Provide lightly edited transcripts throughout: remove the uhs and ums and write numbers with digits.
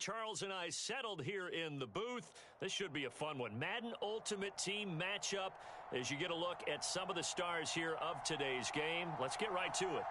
Charles and I settled here in the booth. This should be a fun one. Madden Ultimate Team matchup as you get a look at some of the stars here of today's game. Let's get right to it.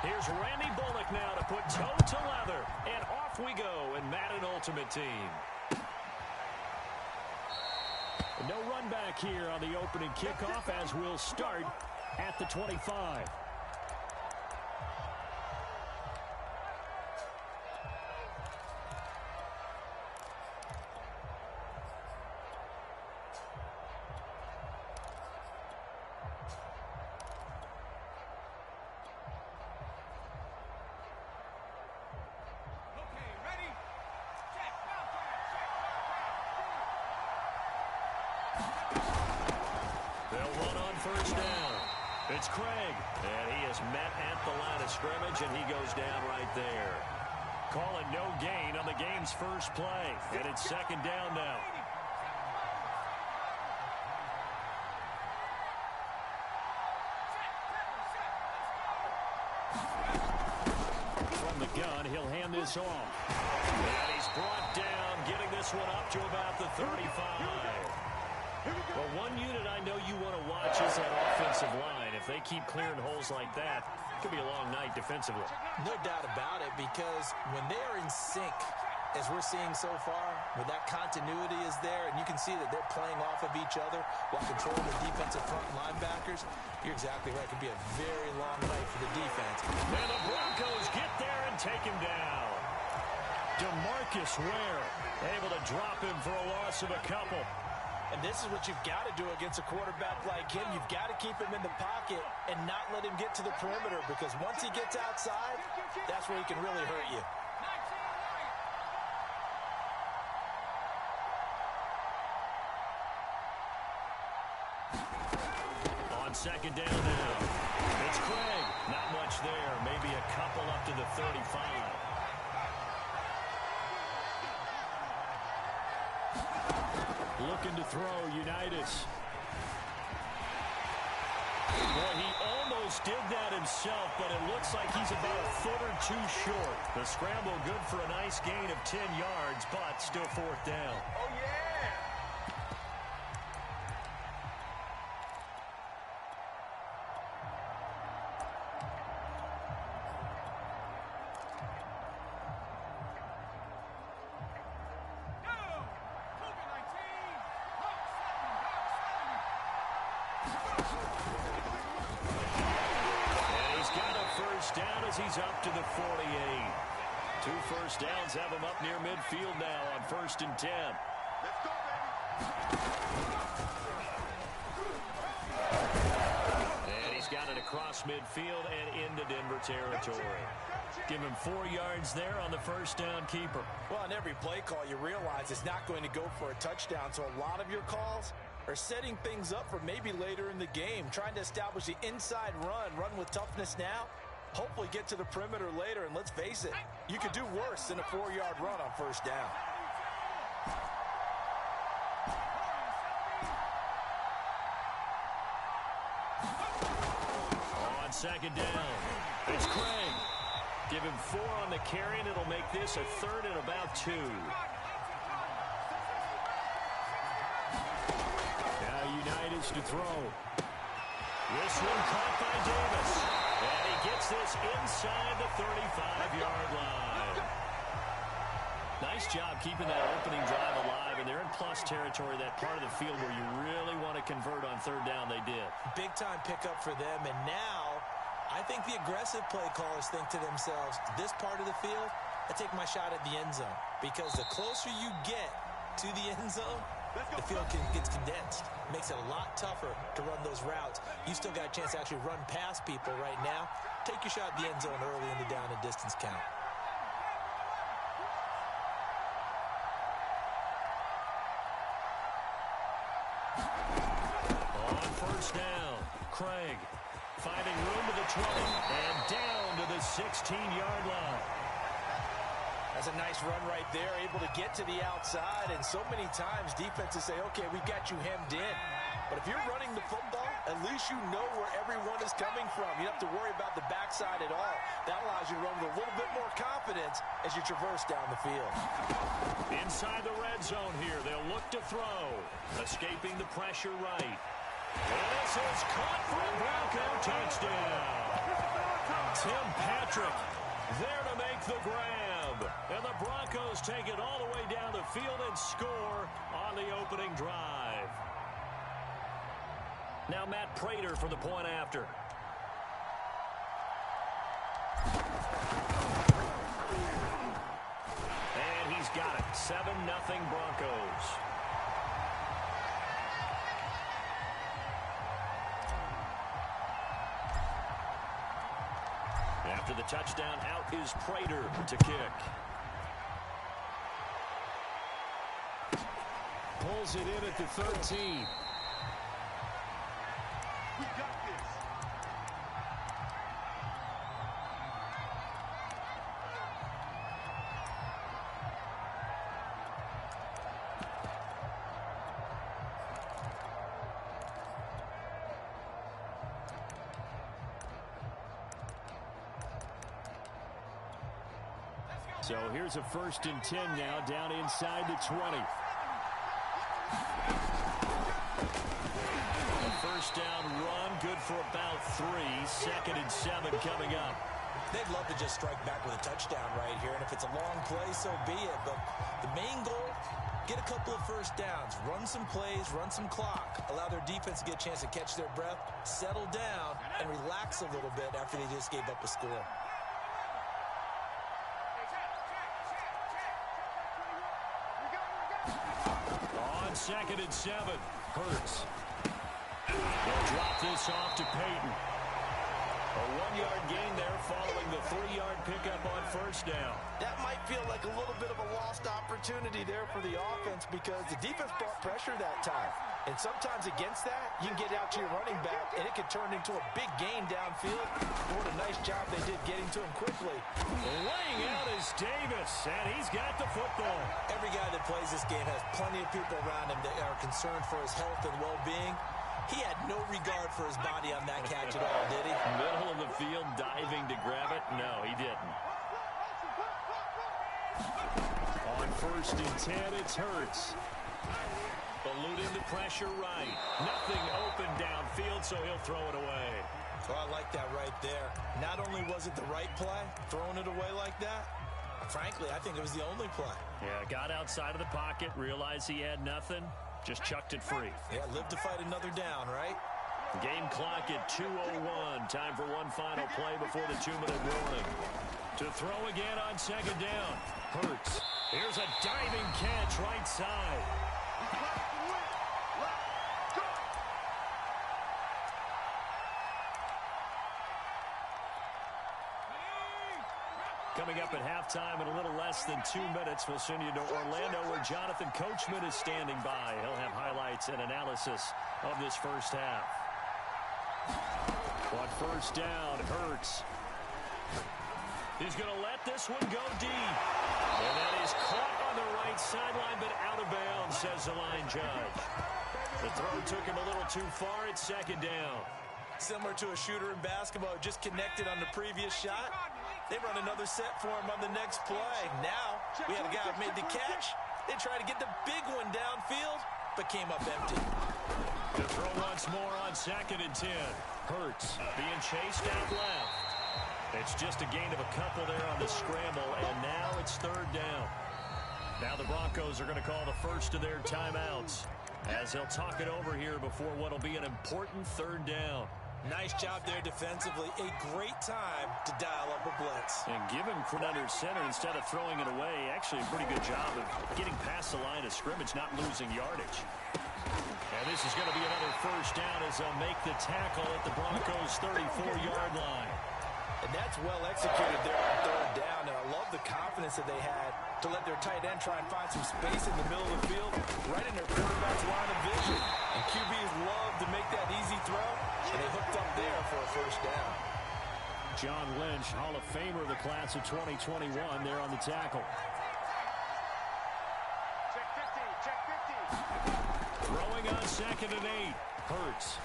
Here's Randy Bullock now to put toe to leather. And off we go in Madden Ultimate Team. No run back here on the opening kickoff as we'll start at the 25. First down. It's Craig. And he is met at the line of scrimmage, and he goes down right there. Calling no gain on the game's first play. And it's second down now. From the gun, he'll hand this off. And he's brought down, getting this one up to about the 35. Well, one unit I know you want to watch is that offensive line. If they keep clearing holes like that, it could be a long night defensively. No doubt about it, because when they are in sync, as we're seeing so far, when that continuity is there, and you can see that they're playing off of each other while controlling the defensive front linebackers, you're exactly right. It could be a very long night for the defense. And the Broncos get there and take him down. DeMarcus Ware able to drop him for a loss of a couple. And this is what you've got to do against a quarterback like him. You've got to keep him in the pocket and not let him get to the perimeter, because once he gets outside, that's where he can really hurt you. On second down now, it's Craig. Not much there. Maybe a couple up to the 35. Looking to throw, Unitas. Boy, he almost did that himself, but it looks like he's about a foot or two short. The scramble good for a nice gain of 10 yards, but still fourth down. Oh, yeah! He's up to the 48. 2 first downs have him up near midfield now on 1st and 10. Let's go, baby. And he's got it across midfield and into Denver territory. Give him 4 yards there on the first down keeper. Well, on every play call, you realize it's not going to go for a touchdown, so a lot of your calls are setting things up for maybe later in the game, trying to establish the inside run with toughness now. Hopefully get to the perimeter later, and let's face it, you could do worse than a 4-yard run on first down. On second down, it's Craig. Give him 4 on the carry, and it'll make this a 3rd and about 2. Now Unitas to throw. This one caught by Davis. And he gets this inside the 35-yard line. Nice job keeping that opening drive alive, and they're in plus territory, that part of the field where you really want to convert on 3rd down. They did. Big-time pickup for them, and now I think the aggressive play callers think to themselves, this part of the field, I take my shot at the end zone, because the closer you get to the end zone, the field gets condensed. Makes it a lot tougher to run those routes. You still got a chance to actually run past people right now. Take your shot at the end zone early in the down and distance count. On first down, Craig. Finding room to the 20 and down to the 16-yard line. That's a nice run right there, able to get to the outside. And so many times defenses say, okay, we've got you hemmed in. But if you're running the football, at least you know where everyone is coming from. You don't have to worry about the backside at all. That allows you to run with a little bit more confidence as you traverse down the field. Inside the red zone here, they'll look to throw. Escaping the pressure right. And this is caught for a Bronco touchdown. Tim Patrick there to make the grab. And the Broncos take it all the way down the field and score on the opening drive. Now Matt Prater for the point after. And he's got it. 7-0 Broncos. After the touchdown, out is Prater to kick. Pulls it in at the 13. We got this. So here's a 1st and 10 now, down inside the 20. A first down run, good for about 3. 2nd and 7 coming up. They'd love to just strike back with a touchdown right here, and if it's a long play, so be it. But the main goal, get a couple of first downs, run some plays, run some clock, allow their defense to get a chance to catch their breath, settle down, and relax a little bit after they just gave up a score. On 2nd and 7, Hurts. They'll drop this off to Peyton. A 1-yard gain there following the 3-yard pickup on first down. That might feel like a little bit of a lost opportunity there for the offense because the defense brought pressure that time. And sometimes against that, you can get out to your running back, and it can turn into a big gain downfield. What a nice job they did getting to him quickly. Laying out is Davis, and he's got the football. Every guy that plays this game has plenty of people around him that are concerned for his health and well-being. He had no regard for his body on that catch at all, did he? Middle of the field, diving to grab it. No, he didn't. On 1st and 10, it's Hurts. Eluding the pressure right. Nothing open downfield, so he'll throw it away. Oh, I like that right there. Not only was it the right play, throwing it away like that, frankly, I think it was the only play. Yeah, got outside of the pocket, realized he had nothing, just chucked it free. Yeah, live to fight another down, right? Game clock at 2:01. Time for one final play before the 2-minute warning. To throw again on 2nd down. Hurts. Here's a diving catch right side. Coming up at halftime in a little less than 2 minutes, we'll send you to Orlando where Jonathan Coachman is standing by. He'll have highlights and analysis of this first half. On first down, Hurts. He's going to let this one go deep. And that is caught on the right sideline, but out of bounds, says the line judge. The throw took him a little too far at 2nd down. Similar to a shooter in basketball, just connected on the previous shot. They run another set for him on the next play. Now, we had a guy who made the catch. They tried to get the big one downfield, but came up empty. To throw once more on 2nd and 10. Hurts being chased out left. It's just a gain of a couple there on the scramble, and now it's 3rd down. Now the Broncos are going to call the first of their timeouts as they'll talk it over here before what will be an important 3rd down. Nice job there defensively. A great time to dial up a blitz. And give him under center instead of throwing it away. Actually a pretty good job of getting past the line of scrimmage, not losing yardage. And this is going to be another first down as they'll make the tackle at the Broncos' 34-yard line. And that's well executed there on 3rd down. And I love the confidence that they had to let their tight end try and find some space in the middle of the field, right in their quarterback's line of vision. And QBs love to make that easy throw, and they hooked up there for a first down. John Lynch, Hall of Famer of the class of 2021, there on the tackle. Check 50, check 50. Throwing on 2nd and 8. Hurts.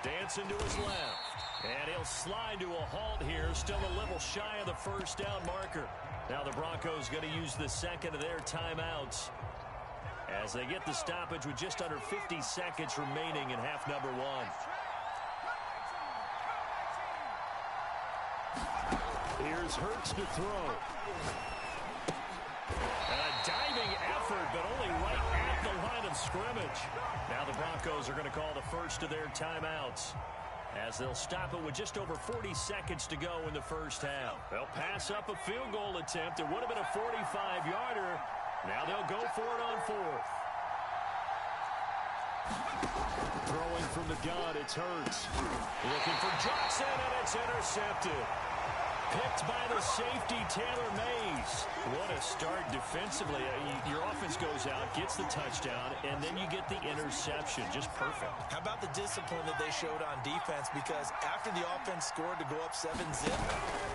Dancing to his left. And he'll slide to a halt here. Still a little shy of the first down marker. Now the Broncos going to use the second of their timeouts as they get the stoppage with just under 50 seconds remaining in half number 1. Here's Hurts to throw. A diving effort, but only right at the line of scrimmage. Now the Broncos are going to call the first of their timeouts as they'll stop it with just over 40 seconds to go in the first half. They'll pass up a field goal attempt. It would have been a 45-yarder. Now they'll go for it on 4th. Throwing from the gun, it's Hurts. Looking for Johnson, and it's intercepted. Picked by the safety, Taylor Mays. What a start defensively. Your offense goes out, gets the touchdown, and then you get the interception. Just perfect. How about the discipline that they showed on defense? Because after the offense scored to go up 7-0,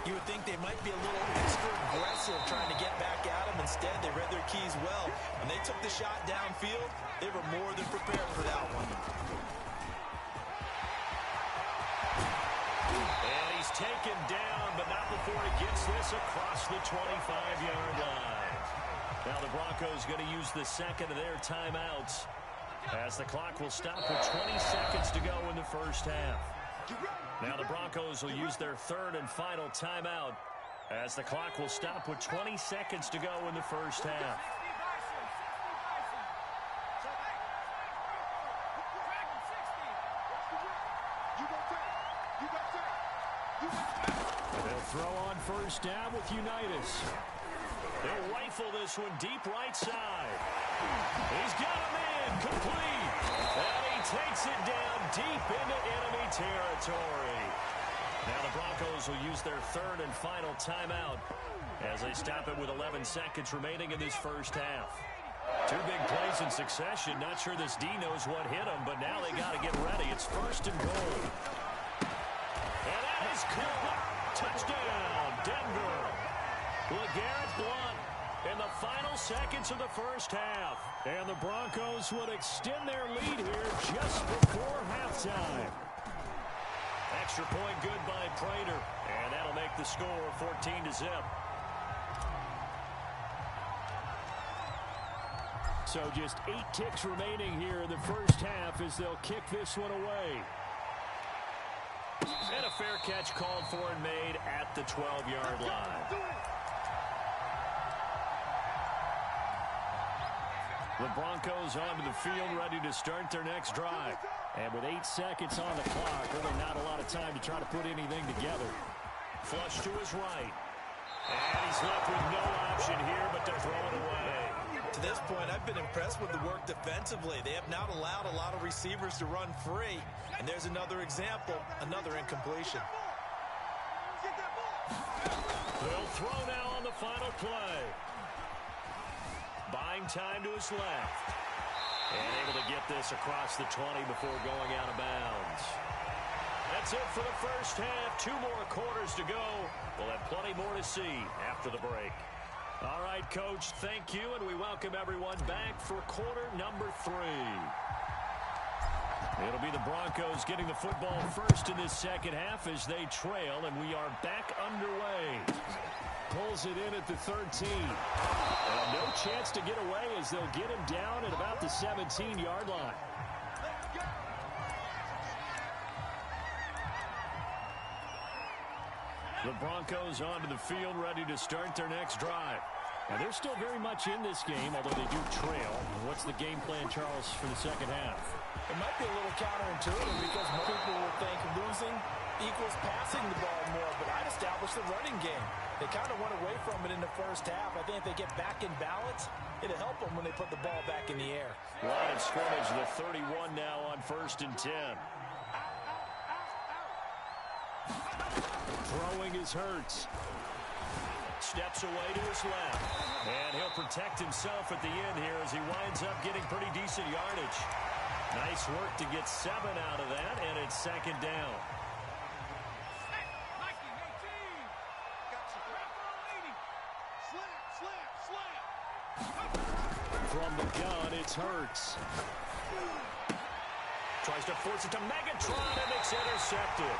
you would think they might be a little extra aggressive trying to get back at them. Instead, they read their keys well. When they took the shot downfield, they were more than prepared for that one. And he's taken down, but not before he gets this across the 25-yard line. Now the Broncos going to use the second of their timeouts as the clock will stop with 20 seconds to go in the first half. Now the Broncos will use their third and final timeout as the clock will stop with 20 seconds to go in the first half. They'll throw on first down with Unitas. They'll rifle this one deep right side. He's got him in, complete. And he takes it down deep into enemy territory. Now the Broncos will use their third and final timeout as they stop it with 11 seconds remaining in this first half. Two big plays in succession. Not sure this D knows what hit him, but now they got to get ready. It's first and goal. And that is caught. Touchdown, Denver. LeGarrette Blount in the final seconds of the first half. And the Broncos would extend their lead here just before halftime. Extra point good by Prater. And that'll make the score 14-0. So just 8 ticks remaining here in the first half as they'll kick this one away. And a fair catch called for and made at the 12-yard line. The Broncos onto the field ready to start their next drive. And with 8 seconds on the clock, really not a lot of time to try to put anything together. Flush to his right. And he's left with no option here but to throw it away. To this point, I've been impressed with the work defensively. They have not allowed a lot of receivers to run free. And there's another example, another incompletion. They'll throw now on the final play. Buying time to his left. And able to get this across the 20 before going out of bounds. That's it for the first half. 2 more quarters to go. We'll have plenty more to see after the break. All right, Coach, thank you, and we welcome everyone back for quarter number 3. It'll be the Broncos getting the football first in this second half as they trail, and we are back underway. Pulls it in at the 13. And no chance to get away as they'll get him down at about the 17-yard line. The Broncos onto the field ready to start their next drive. And they're still very much in this game, although they do trail. What's the game plan, Charles, for the second half? It might be a little counterintuitive because most people will think losing equals passing the ball more, but I'd establish the running game. They kind of went away from it in the first half. I think if they get back in balance, it'll help them when they put the ball back in the air. Line of scrimmage, the 31 now on 1st and 10. Throwing is Hurts. Steps away to his left. And he'll protect himself at the end here as he winds up getting pretty decent yardage. Nice work to get 7 out of that, and it's second down. From the gun, it's Hurts. Tries to force it to Megatron, and it's intercepted.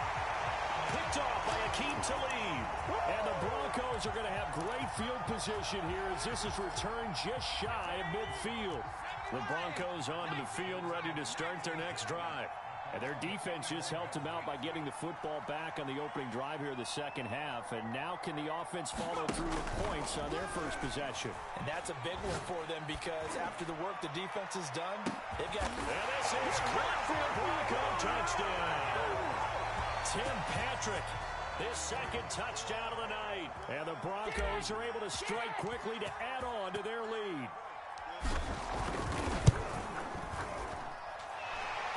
Picked off by Akeem Talib. And the Broncos are going to have great field position here as this is returned just shy of midfield. The Broncos onto the field, ready to start their next drive. And their defense just helped them out by getting the football back on the opening drive here in the second half. And now can the offense follow through with points on their first possession? And that's a big one for them because after the work the defense has done, they've got... And this is caught for a Bronco touchdown. Tim Patrick, his second touchdown of the night. And the Broncos are able to strike quickly to add on to their lead.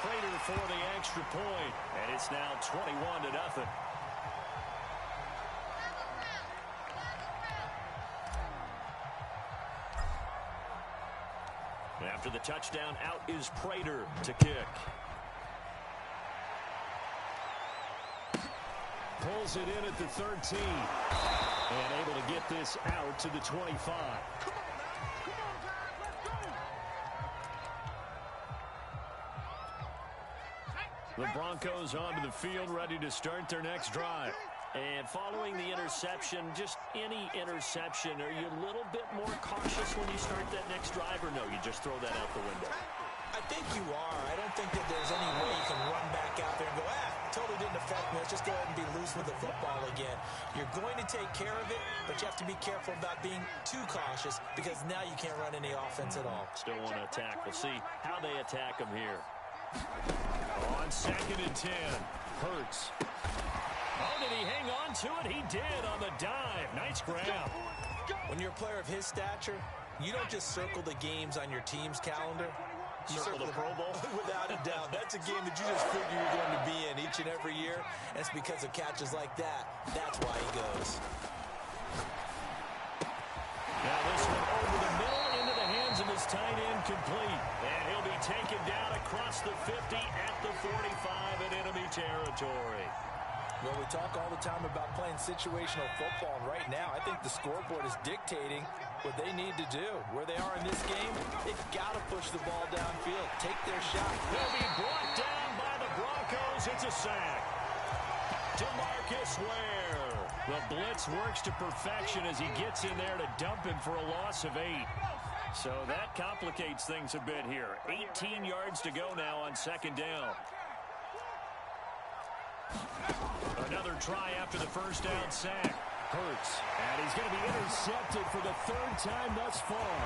Prater for the extra point, and it's now 21-0. After the touchdown, out is Prater to kick. Pulls it in at the 13. And able to get this out to the 25. The Broncos onto the field, ready to start their next drive. And following the interception, just any interception, are you a little bit more cautious when you start that next drive, or no, you just throw that out the window? I think you are. I don't think that there's any way you can run back out there and go, totally didn't affect me. Let's just go ahead and be loose with the football again. You're going to take care of it, but you have to be careful about being too cautious because now you can't run any offense at all. Still want to attack. We'll see how they attack them here. On 2nd and 10, Hurts. Oh, did he hang on to it? He did on the dive. Nice grab. When you're a player of his stature, you don't just circle the games on your team's calendar. You circle the Pro Bowl? Without a doubt. That's a game that you just figure you're going to be in each and every year. And it's because of catches like that. That's why he goes. Now this one over the middle into the hands of his tight end, complete. And he'll be taken down across the 50 at the 45 in enemy territory. Well, we talk all the time about playing situational football, and right now I think the scoreboard is dictating what they need to do. Where they are in this game, they've got to push the ball downfield, take their shot. They'll be brought down by the Broncos. It's a sack. DeMarcus Ware. The blitz works to perfection as he gets in there to dump him for a loss of 8. So that complicates things a bit here. 18 yards to go now on 2nd down. Another try after the first down sack. Hurts. And he's going to be intercepted for the 3rd time thus far.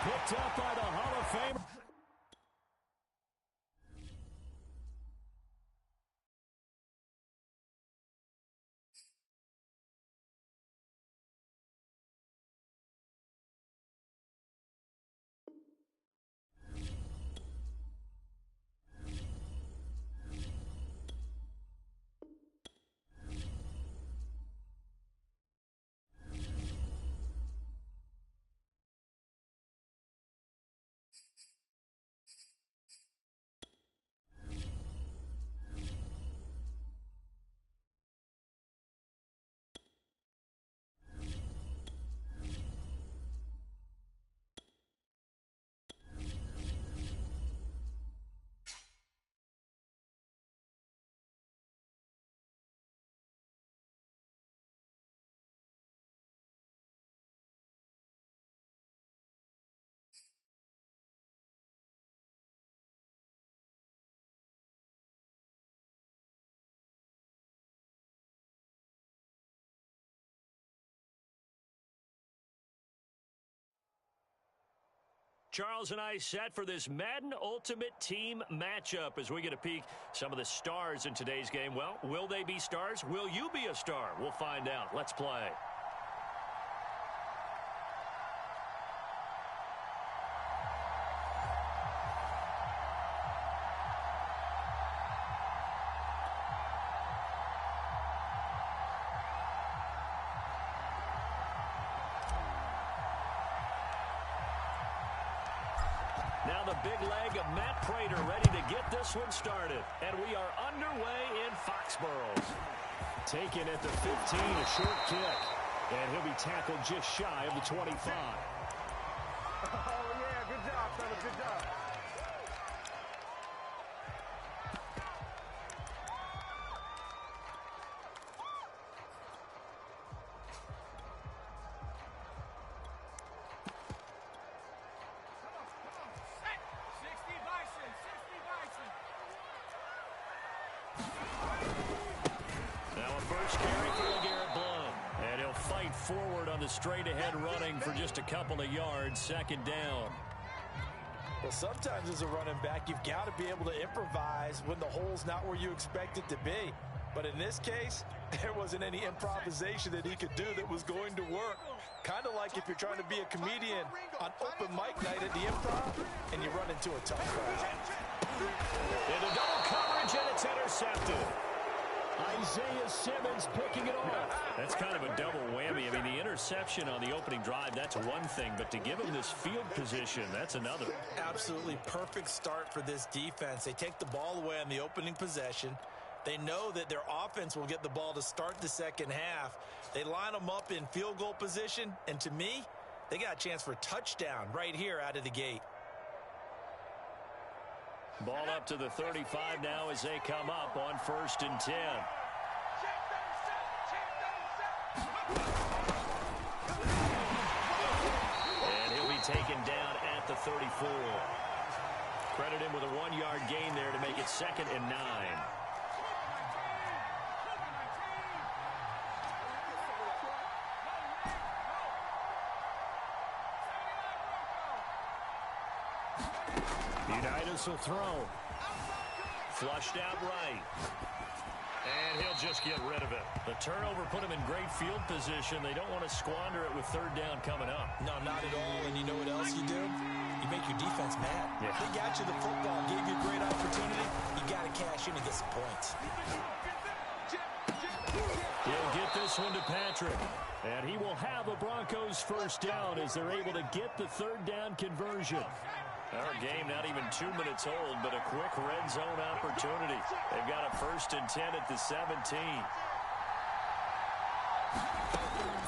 Picked up by the Hall of Famer. Charles and I set for this Madden Ultimate Team matchup as we get a peek some of the stars in today's game. Well, will they be stars? Will you be a star? We'll find out. Let's play. Now the big leg of Matt Prater ready to get this one started. And we are underway in Foxborough. Taken at the 15, a short kick. And he'll be tackled just shy of the 25. Oh, yeah, good job, fellas, good job. Forward on the straight-ahead running for just a couple of yards, second down. Well, sometimes as a running back, you've got to be able to improvise when the hole's not where you expect it to be. But in this case, there wasn't any improvisation that he could do that was going to work. Kind of like if you're trying to be a comedian on open mic night at the Improv and you run into a tough crowd. Into double coverage, and it's intercepted. Isaiah Simmons picking it off. That's kind of a double whammy. I mean, the interception on the opening drive, that's one thing. But to give him this field position, that's another. Absolutely perfect start for this defense. They take the ball away on the opening possession. They know that their offense will get the ball to start the second half. They line them up in field goal position. And to me, they got a chance for a touchdown right here out of the gate. Ball up to the 35 now as they come up on 1st and 10. And he'll be taken down at the 34. Credit him with a 1-yard gain there to make it 2nd and 9. Unitas will throw. Flushed out right. And he'll just get rid of it. The turnover put him in great field position. They don't want to squander it with 3rd down coming up. No, not at all. And you know what else you do? You make your defense mad. Yeah. They got you the football, gave you a great opportunity. You got to cash in and get some points. He'll get this one to Patrick. And he will have a Broncos 1st down as they're able to get the 3rd down conversion. Our game not even 2 minutes old, but a quick red zone opportunity. They've got a 1st and 10 at the 17.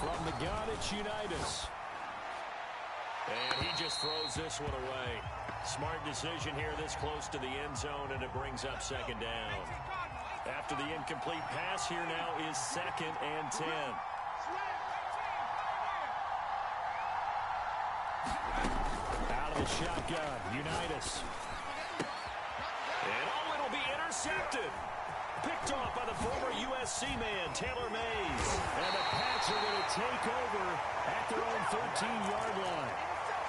From the gun, it's Unitas. And he just throws this one away. Smart decision here this close to the end zone, and it brings up 2nd down. After the incomplete pass, here now is 2nd and 10. Shotgun, Unitas. And it'll be intercepted. Picked off by the former USC man, Taylor Mays. And the Pats are going to take over at their own 13-yard line.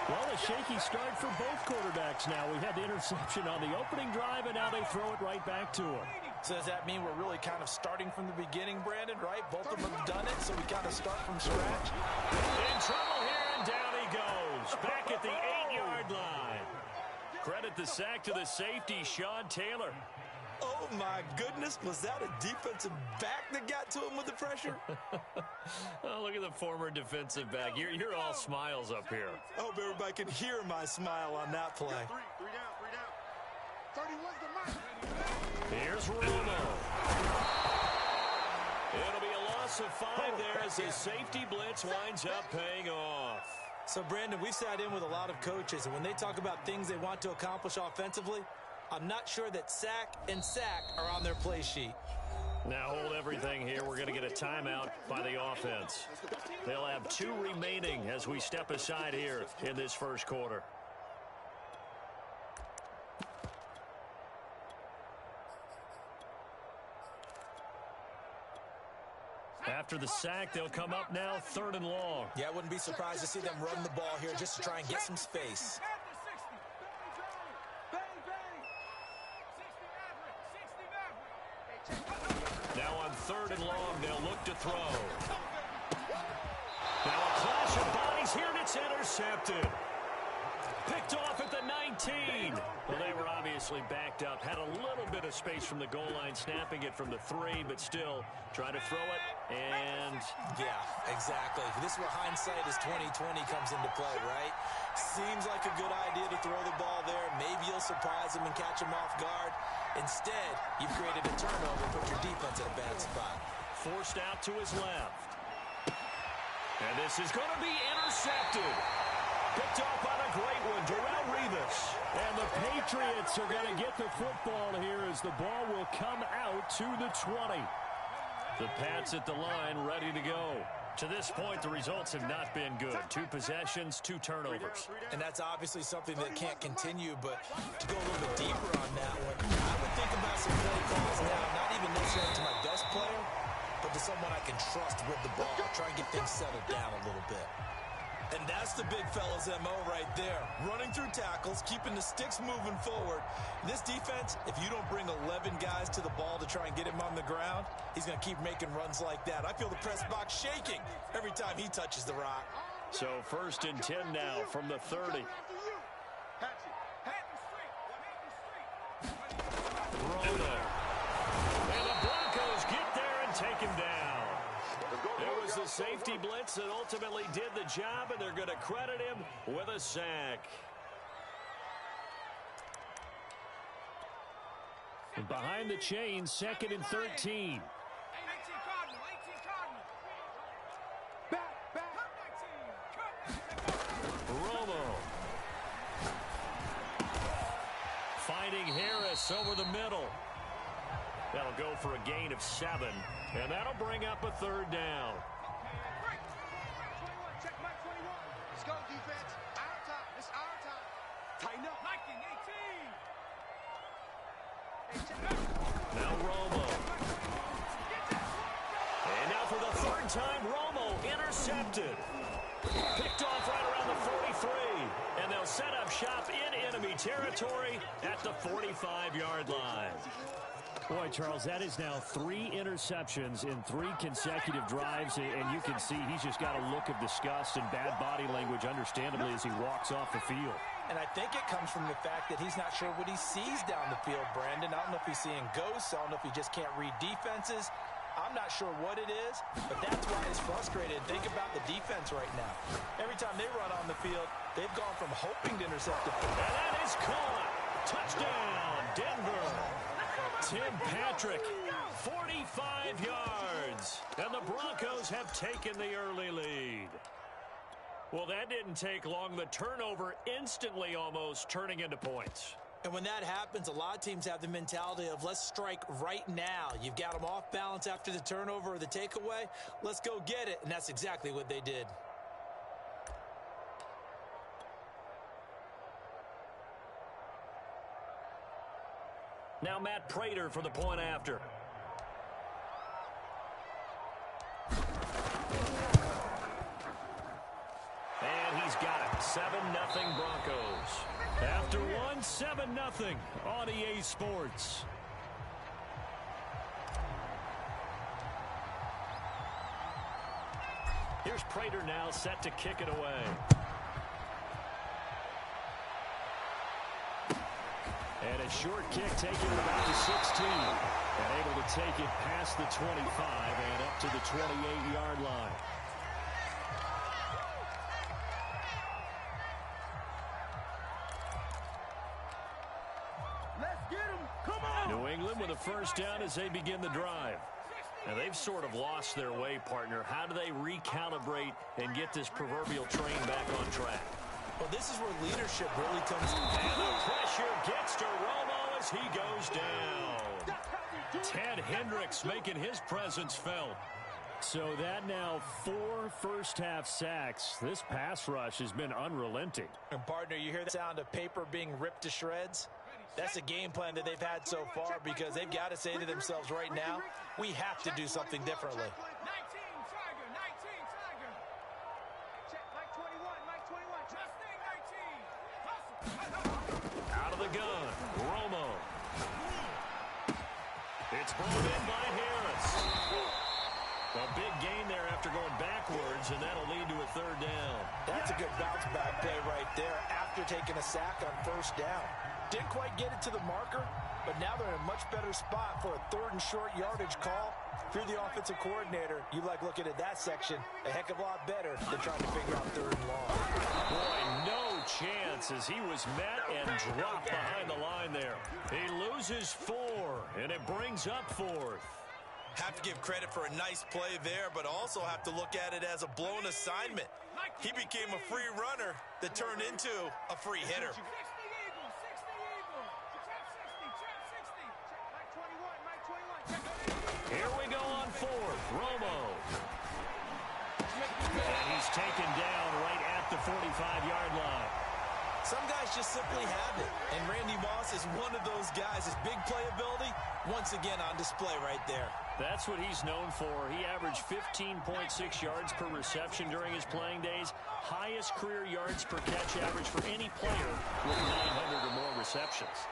Well, a shaky start for both quarterbacks now. We had the interception on the opening drive, and now they throw it right back to him. So does that mean we're really kind of starting from the beginning, Brandon, right? Both of them have done it, so we kind of start from scratch. In trouble here, and down he goes. Back at the 8-yard line. Credit the sack to the safety, Sean Taylor. Oh, my goodness. Was that a defensive back that got to him with the pressure? Oh, look at the former defensive back. You're all smiles up here. I hope everybody can hear my smile on that play. Three down. 31's the mark. Here's Romo. It'll be a loss of 5 there as the safety blitz winds up paying off. So, Brandon, we sat in with a lot of coaches, and when they talk about things they want to accomplish offensively, I'm not sure that sack and sack are on their play sheet. Now hold everything here. We're going to get a timeout by the offense. They'll have 2 remaining as we step aside here in this first quarter. After the sack, they'll come up now 3rd and long. Yeah, I wouldn't be surprised to see them run the ball here just to try and get some space. Now on 3rd and long, they'll look to throw. Now a clash of bodies here, and it's intercepted. Picked off at the 19. Well, they were obviously backed up. Had a little bit of space from the goal line, snapping it from the 3, but still trying to throw it. And yeah, exactly. This is where hindsight is 20/20 comes into play, right? Seems like a good idea to throw the ball there. Maybe you'll surprise him and catch him off guard. Instead, you've created a turnover and put your defense in a bad spot. Forced out to his left. And this is going to be intercepted. Picked off on a great one, Darrelle Revis. And the Patriots are going to get the football here as the ball will come out to the 20. The Pats at the line, ready to go. To this point, the results have not been good. 2 possessions, 2 turnovers. And that's obviously something that can't continue, but to go a little bit deeper on that one, I would think about some play calls now, not even necessarily to my best player, but to someone I can trust with the ball, try and get things settled down a little bit. And that's the big fella's MO right there. Running through tackles, keeping the sticks moving forward. This defense, if you don't bring 11 guys to the ball to try and get him on the ground, he's going to keep making runs like that. I feel the press box shaking every time he touches the rock. So 1st and 10 now from the 30. Romo. And the Broncos get there and take him down. It was the safety blitz that ultimately did the job, and they're going to credit him with a sack. And behind the chains, 2nd and 13. Romo. Finding Harris over the middle. That'll go for a gain of 7, and that'll bring up a 3rd down. Check Mike 21. Let's go, defense. Our time. It's our time. Tighten up. Mike 18. Now Romo. And now for the 3rd time, Romo intercepted. Picked off right around the 43. And they'll set up shop in enemy territory at the 45-yard line. Boy, Charles, that is now 3 interceptions in 3 consecutive drives, and you can see he's just got a look of disgust and bad body language, understandably, as he walks off the field. And I think it comes from the fact that he's not sure what he sees down the field, Brandon. I don't know if he's seeing ghosts. I don't know if he just can't read defenses. I'm not sure what it is, but that's why he's frustrated. Think about the defense right now. Every time they run on the field, they've gone from hoping to intercept it. And that is caught. Touchdown, Denver. Tim Patrick, 45 yards. And the Broncos have taken the early lead. Well, that didn't take long. The turnover instantly almost turning into points. And when that happens, a lot of teams have the mentality of let's strike right now. You've got them off balance after the turnover or the takeaway. Let's go get it. And that's exactly what they did. Now Matt Prater for the point after. And he's got it. 7-0 Broncos. After one, 7-0 on EA Sports. Here's Prater now set to kick it away. And a short kick taken about the 16. And able to take it past the 25 and up to the 28-yard line. Let's get him. Come on. New England with a first down as they begin the drive. Now they've sort of lost their way, partner. How do they recalibrate and get this proverbial train back on track? Well, this is where leadership really comes in. And the pressure gets to Romo as he goes down. Ted Hendricks making his presence felt. So that now 4 first-half sacks. This pass rush has been unrelenting. And, partner, you hear the sound of paper being ripped to shreds? That's a game plan that they've had so far because they've got to say to themselves right now, we have to do something differently. Out of the gun, Romo. It's brought in by Harris. A big gain there after going backwards, and that'll lead to a 3rd down. That's a good bounce back play right there after taking a sack on first down. Didn't quite get it to the marker, but now they're in a much better spot for a 3rd and short yardage call. If you're the offensive coordinator, you like looking at that section a heck of a lot better than trying to figure out 3rd and long. Boy, no chance as he was met and dropped behind the line there. He loses 4, and it brings up 4th. Have to give credit for a nice play there, but also have to look at it as a blown assignment. He became a free runner that turned into a free hitter. Here we go on fourth. Romo. And he's taken down right at the 45-yard line. Some guys just simply have it, and Randy Moss is one of those guys. His big playability, once again on display right there. That's what he's known for. He averaged 15.6 yards per reception during his playing days. Highest career yards per catch average for any player with 900 or more receptions.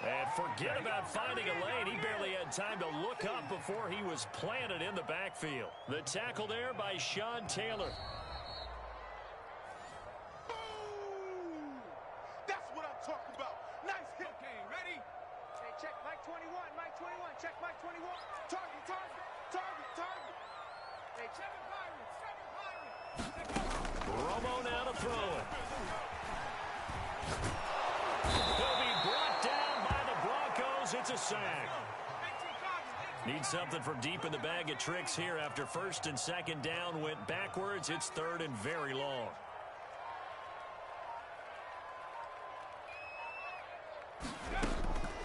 And forget about finding a lane. He barely had time to look up before he was planted in the backfield. The tackle there by Sean Taylor. Boom! That's what I'm talking about. Nice hit. Okay, ready? Hey, check Mike 21. Mike 21. Check Mike 21. Target, target, target, target. Hey, Seven Pirates. Romo now to throw it. He'll be brought down by the Broncos. It's a sack. Need something from deep in the bag of tricks here after first and second down went backwards. It's third and very long.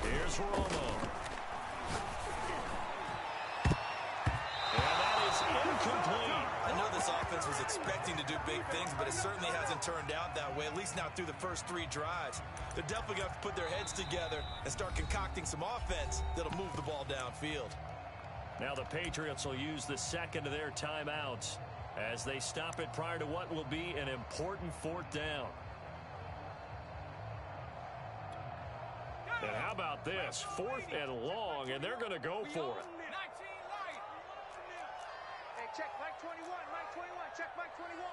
Here's Romo. And that is incomplete. I know this offense was expecting to do big things, but it certainly hasn't turned out that way, at least not through the first three drives. They're definitely going to have to put their heads together and start concocting some offense that'll move the ball downfield. Now the Patriots will use the second of their timeouts as they stop it prior to what will be an important fourth down. And how about this? Fourth and long, and they're going to go for it. Hey, check Mike 21. Mike 21. Check Mike 21.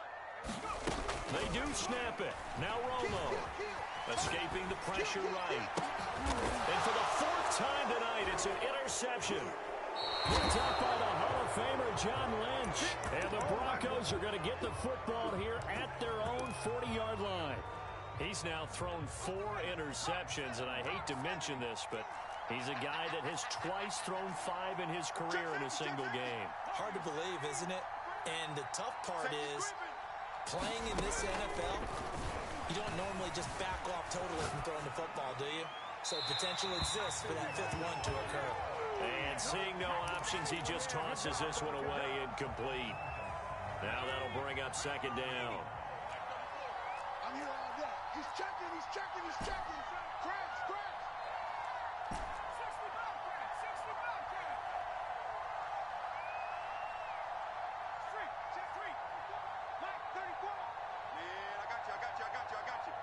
They do snap it. Now Romo escaping the pressure right. And for the fourth time tonight, it's an interception. Picked up by the Hall of Famer John Lynch. And the Broncos are going to get the football here at their own 40-yard line. He's now thrown 4 interceptions, and I hate to mention this, but he's a guy that has twice thrown 5 in his career in a single game. Hard to believe, isn't it? And the tough part is, playing in this NFL, you don't normally just back off totally from throwing the football, do you? So potential exists for that fifth one to occur. And seeing no options, he just tosses this one away incomplete. Now that'll bring up second down. I'm here all day. He's checking, he's checking, he's checking. Cracks, cracks. 60 Bobcat, 60 Bobcat. Street, check street. Mike, 34. Yeah, I got you, I got you, I got you, I got you.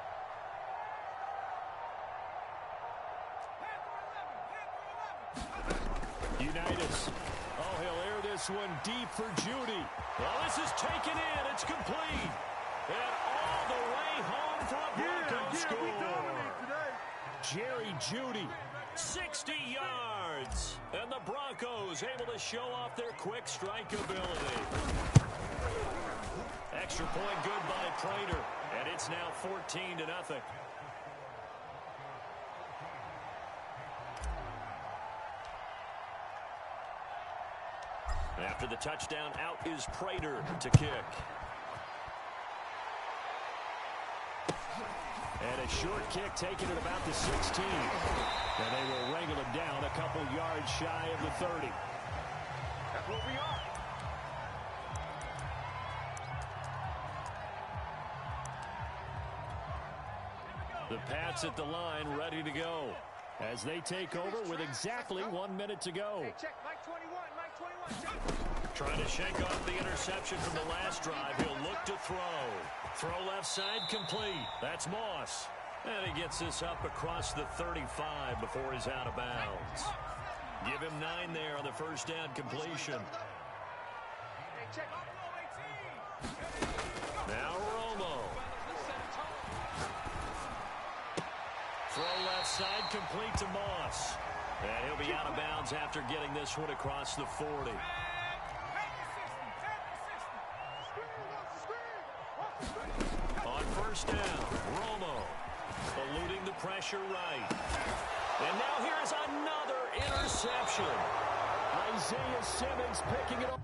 Unitas. Oh, he'll air this one deep for Judy. Well, this is taken in. It's complete. And all the way home for a Broncos score. We dominate today. Jerry Judy, 60 yards. And the Broncos able to show off their quick strike ability. Extra point good by Prater. And it's now 14-0. After the touchdown, out is Prater to kick. And a short kick taken at about the 16. And they will wrangle him down a couple yards shy of the 30. That's what we are. The Pats at the line ready to go as they take over with exactly 1 minute to go. Hey, check Mike 21. Mike 21. Check. Trying to shake off the interception from the last drive. He'll look to throw. Throw left side complete. That's Moss. And he gets this up across the 35 before he's out of bounds. Give him 9 there on the first down completion. Hey, check. Now Romo. Throw left side complete to Moss. And he'll be out of bounds after getting this one across the 40. On first down, Romo eluding the pressure right. And now here's another interception. Isaiah Simmons picking it up.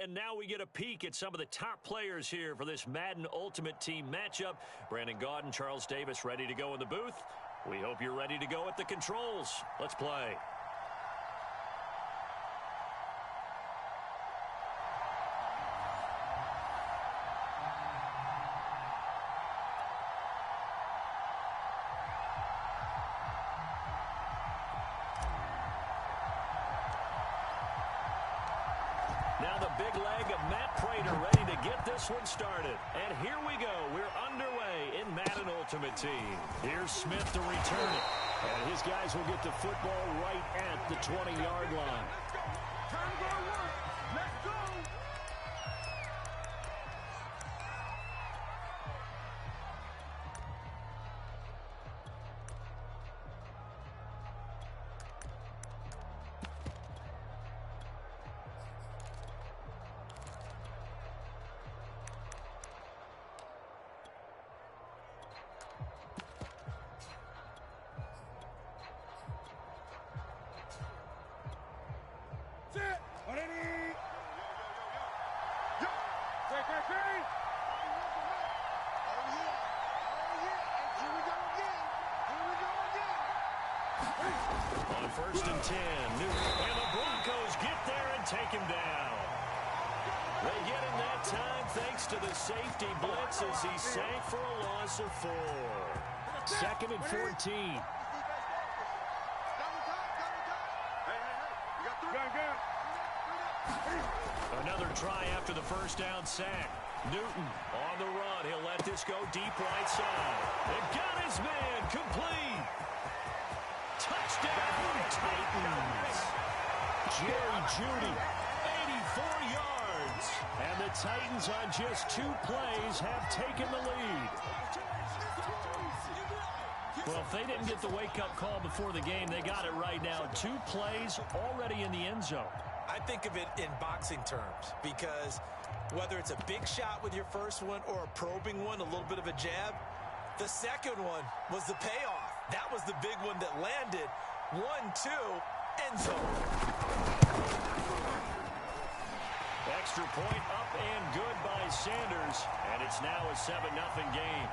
And now we get a peek at some of the top players here for this Madden Ultimate Team matchup. Brandon Gaudin, Charles Davis ready to go in the booth. We hope you're ready to go at the controls. Let's play. Now the big leg of Matt Prater ready to get this one started. And here we go. We're underway in Madden Ultimate Team. Here's Smith to return it. And his guys will get the football right at the 20-yard line. Let's go. Time to go to work. Let's go. On 1st and 10, and the Broncos get there and take him down. They get him that time thanks to the safety blitz as he sank for a loss of 4. 2nd and 14. Another try after the first down sack. Newton on the run. He'll let this go deep right side. And got his man complete. Touchdown, Titans. Jerry Jeudy, 84 yards. And the Titans on just 2 plays have taken the lead. Well, if they didn't get the wake-up call before the game, they got it right now. 2 plays already in the end zone. I think of it in boxing terms because whether it's a big shot with your first one or a probing one, a little bit of a jab, the second one was the payoff. That was the big one that landed. 1-2, end zone. Extra point up and good by Sanders, and it's now a 7-0 game.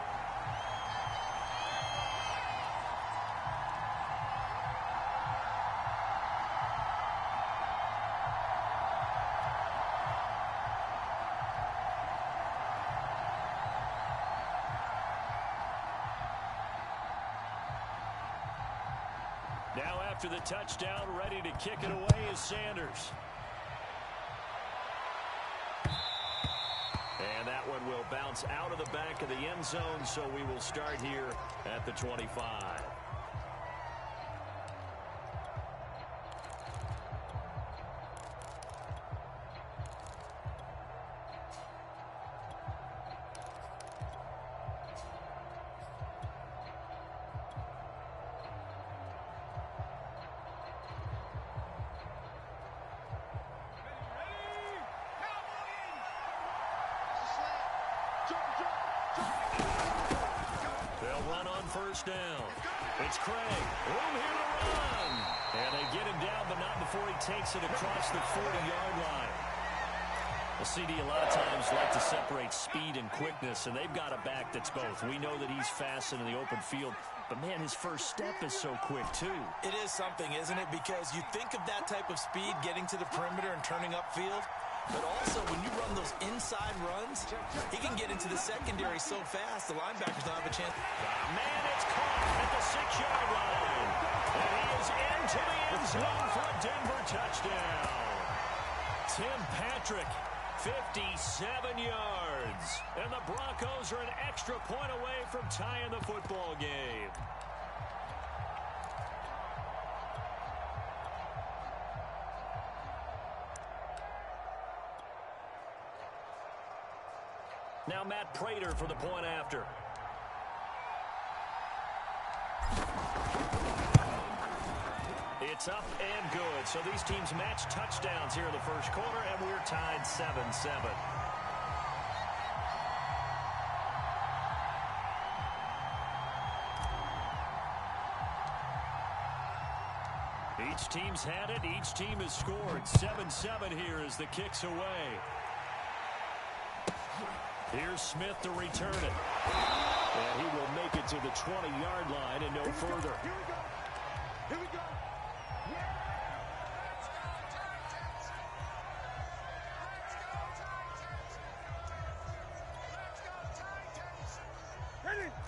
Now after the touchdown, ready to kick it away is Sanders. And that one will bounce out of the back of the end zone, so we will start here at the 25. They'll run on first down. It's Craig. Room here to run. And they get him down, but not before he takes it across the 40-yard line. The CD a lot of times like to separate speed and quickness, and they've got a back that's both. We know that he's fast in the open field, but, man, his first step is so quick, too. It is something, isn't it? Because you think of that type of speed getting to the perimeter and turning upfield, but also when you run those inside runs, he can get into the secondary so fast the linebackers don't have a chance. Man, it's caught at the 6-yard line. And he is into the end zone for a Denver touchdown. Tim Patrick, 57 yards. And the Broncos are an extra point away from tying the football game. Now Matt Prater for the point after. It's up and good. So these teams match touchdowns here in the first quarter, and we're tied 7-7. Each team's had it. Each team has scored. 7-7 here as the kick's away. Here's Smith to return it. And he will make it to the 20-yard line and no further. Here we go. Here we go.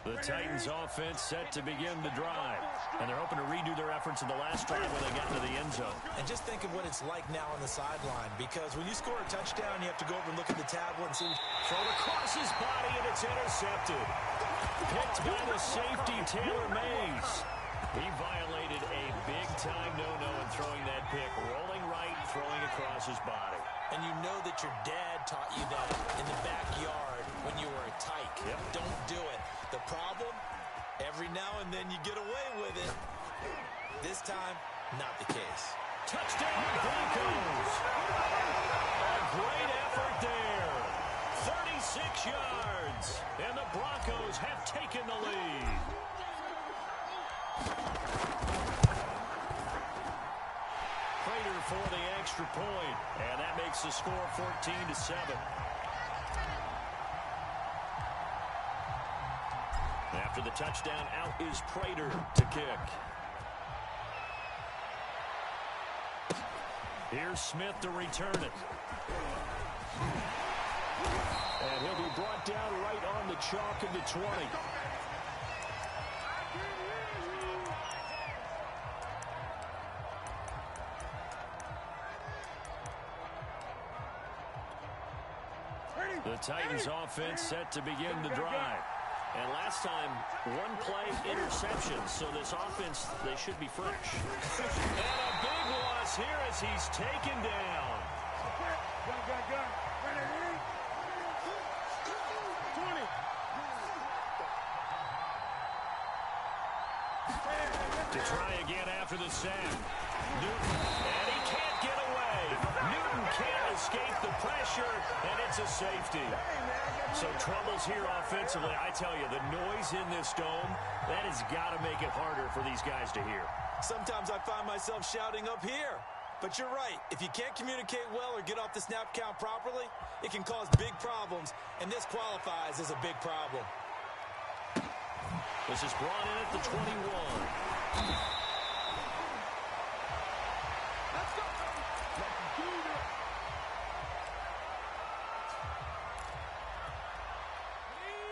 The Titans offense set to begin the drive. And they're hoping to redo their efforts in the last drive when they got to the end zone. And just think of what it's like now on the sideline, because when you score a touchdown, you have to go over and look at the tablet and see. Thrown across his body, and it's intercepted. Picked by the safety, Taylor Mays. He violated a big-time no-no in throwing that pick. Rolling right, throwing across his body. And you know that your dad taught you that in the backyard when you were a tyke. Yep. Don't do it. The problem, every now and then you get away with it. This time, not the case. Touchdown, Broncos. A great effort there. 36 yards. And the Broncos have taken the lead. Prater for the extra point. And that makes the score 14-7. After the touchdown, out is Prater to kick. Here's Smith to return it. And he'll be brought down right on the chalk of the 20. The Titans offense set to begin the drive. And last time, one play interception. So this offense, they should be fresh. And a big loss here as he's taken down. To try again after the sack. Newton, and he can't get away. Newton can't escape the pressure, and it's a safety. So troubles here offensively. I tell you, the noise in this dome, that has got to make it harder for these guys to hear. Sometimes I find myself shouting up here. But you're right. If you can't communicate well or get off the snap count properly, it can cause big problems, and this qualifies as a big problem. This is brought in at the 21. Let's go, baby. Let's do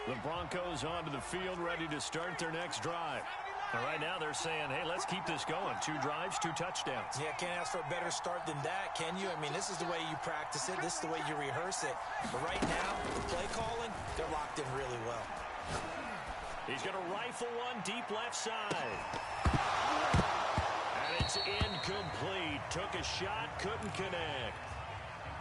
this. The Broncos onto the field, ready to start their next drive. And right now they're saying, hey, let's keep this going. 2 drives, 2 touchdowns. Yeah, can't ask for a better start than that, can you? I mean, this is the way you practice it. This is the way you rehearse it. But right now, the play calling, they're locked in really well. He's going to rifle one deep left side. And it's incomplete. Took a shot, couldn't connect.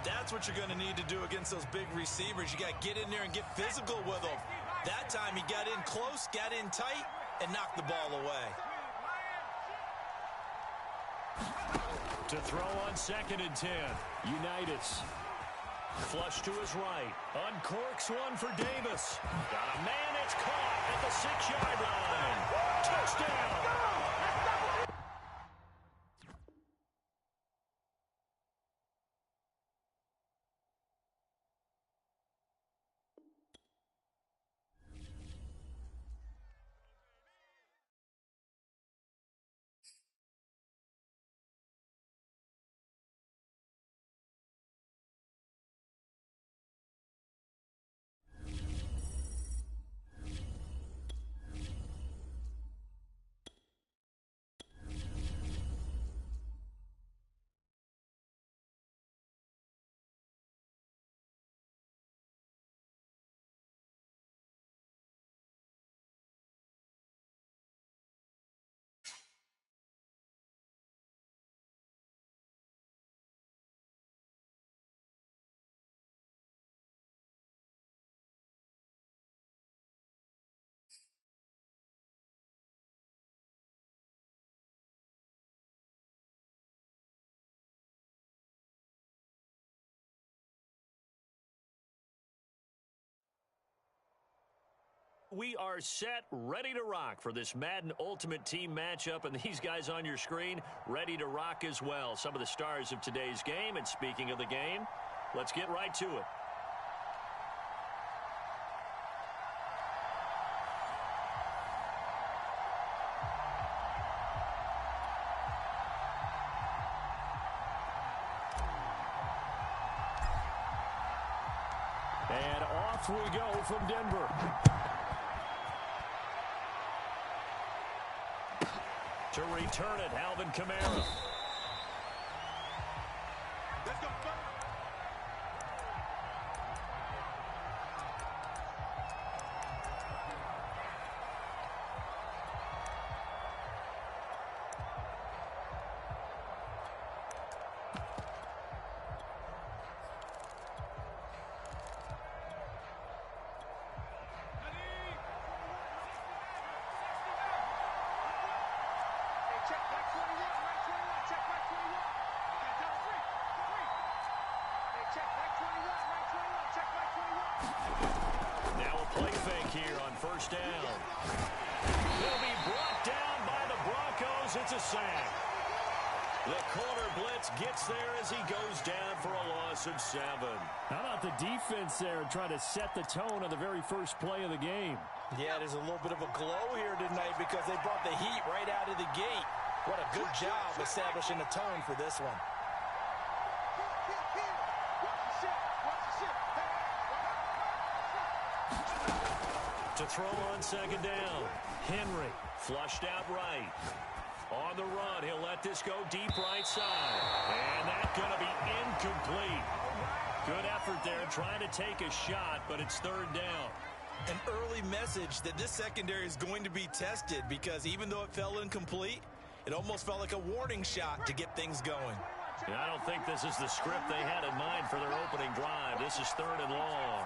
That's what you're going to need to do against those big receivers. You got to get in there and get physical with them. That time he got in close, got in tight, and knocked the ball away. To throw on 2nd and 10. Unitas. Flush to his right. Uncorks one for Davis. Got a man, it's caught at the 6-yard line. Touchdown! We are set, ready to rock for this Madden Ultimate Team matchup, and these guys on your screen ready to rock as well. Some of the stars of today's game, and speaking of the game, let's get right to it. And off we go from Denver. To return it, Alvin Kamara. Let's go, buddy. Check back 21, right 21, check back 21. You got down 3. Hey, check back 21, right 21, check back 21. Now a play fake here on 1st down. Will be brought down by the Broncos. It's a sack. The corner blitz gets there as he goes down for a loss of 7. How about the defense there trying to set the tone on the very first play of the game? Yeah, there's a little bit of a glow here tonight because they brought the heat right out of the gate. What a good job establishing the tone for this one. To throw on 2nd down. Henry flushed out right. On the run, he'll let this go deep right side. And that's going to be incomplete. Good effort there trying to take a shot, but it's 3rd down. An early message that this secondary is going to be tested because even though it fell incomplete, it almost felt like a warning shot to get things going. And I don't think this is the script they had in mind for their opening drive. This is 3rd and long.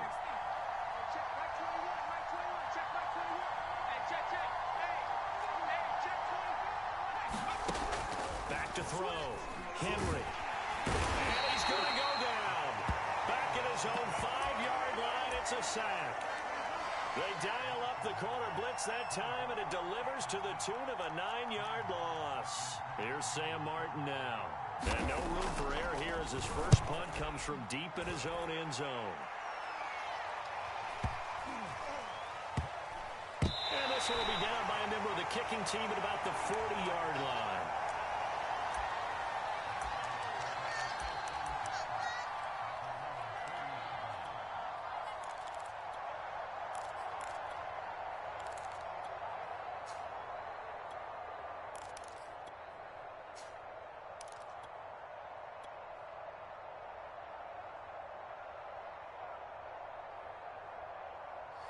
Back to throw. Henry. And he's going to go down. Back at his own 5-yard line. It's a sack. They dial up the corner blitz that time, and it delivers to the tune of a 9-yard loss. Here's Sam Martin now. And no room for error here as his first punt comes from deep in his own end zone. And this one will be down by a member of the kicking team at about the 40-yard line.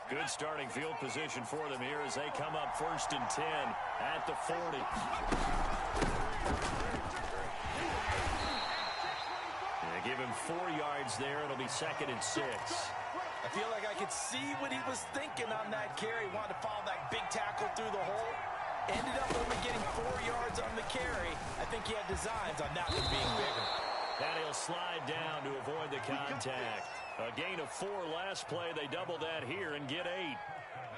Good starting field position for them here as they come up 1st and 10 at the 40. They give him 4 yards there. It'll be 2nd and 6. I feel like I could see what he was thinking on that carry. Wanted to follow that big tackle through the hole. Ended up only getting 4 yards on the carry. I think he had designs on that one being bigger. And he'll slide down to avoid the contact. A gain of 4 last play. They double that here and get 8.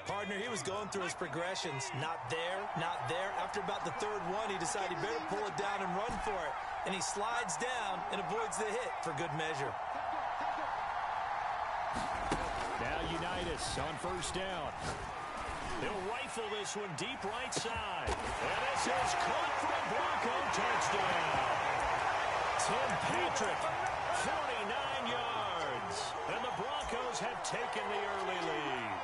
Partner, he was going through his progressions. Not there, not there. After about the 3rd one, he decided he better pull it down and run for it. And he slides down and avoids the hit for good measure. Now Unitas on 1st down. He'll rifle this one deep right side. And this is caught for a Bronco touchdown. Tim Patrick, 49 yards. And the Broncos have taken the early lead.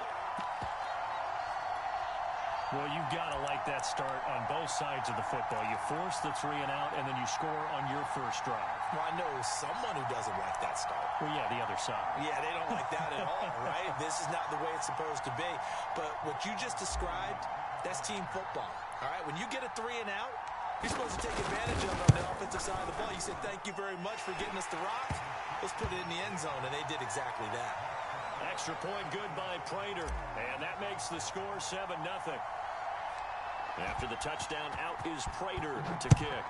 Well, you've got to like that start on both sides of the football. You force the 3 and out, and then you score on your first drive. Well, I know someone who doesn't like that start. Well, yeah, the other side. Yeah, they don't like that at all, right? This is not the way it's supposed to be. But what you just described, that's team football, all right? When you get a 3 and out, you're supposed to take advantage of it on the offensive side of the ball. You said, thank you very much for getting us the rock. Let's put it in the end zone, and they did exactly that. Extra point good by Prater, and that makes the score 7-0. After the touchdown, out is Prater to kick.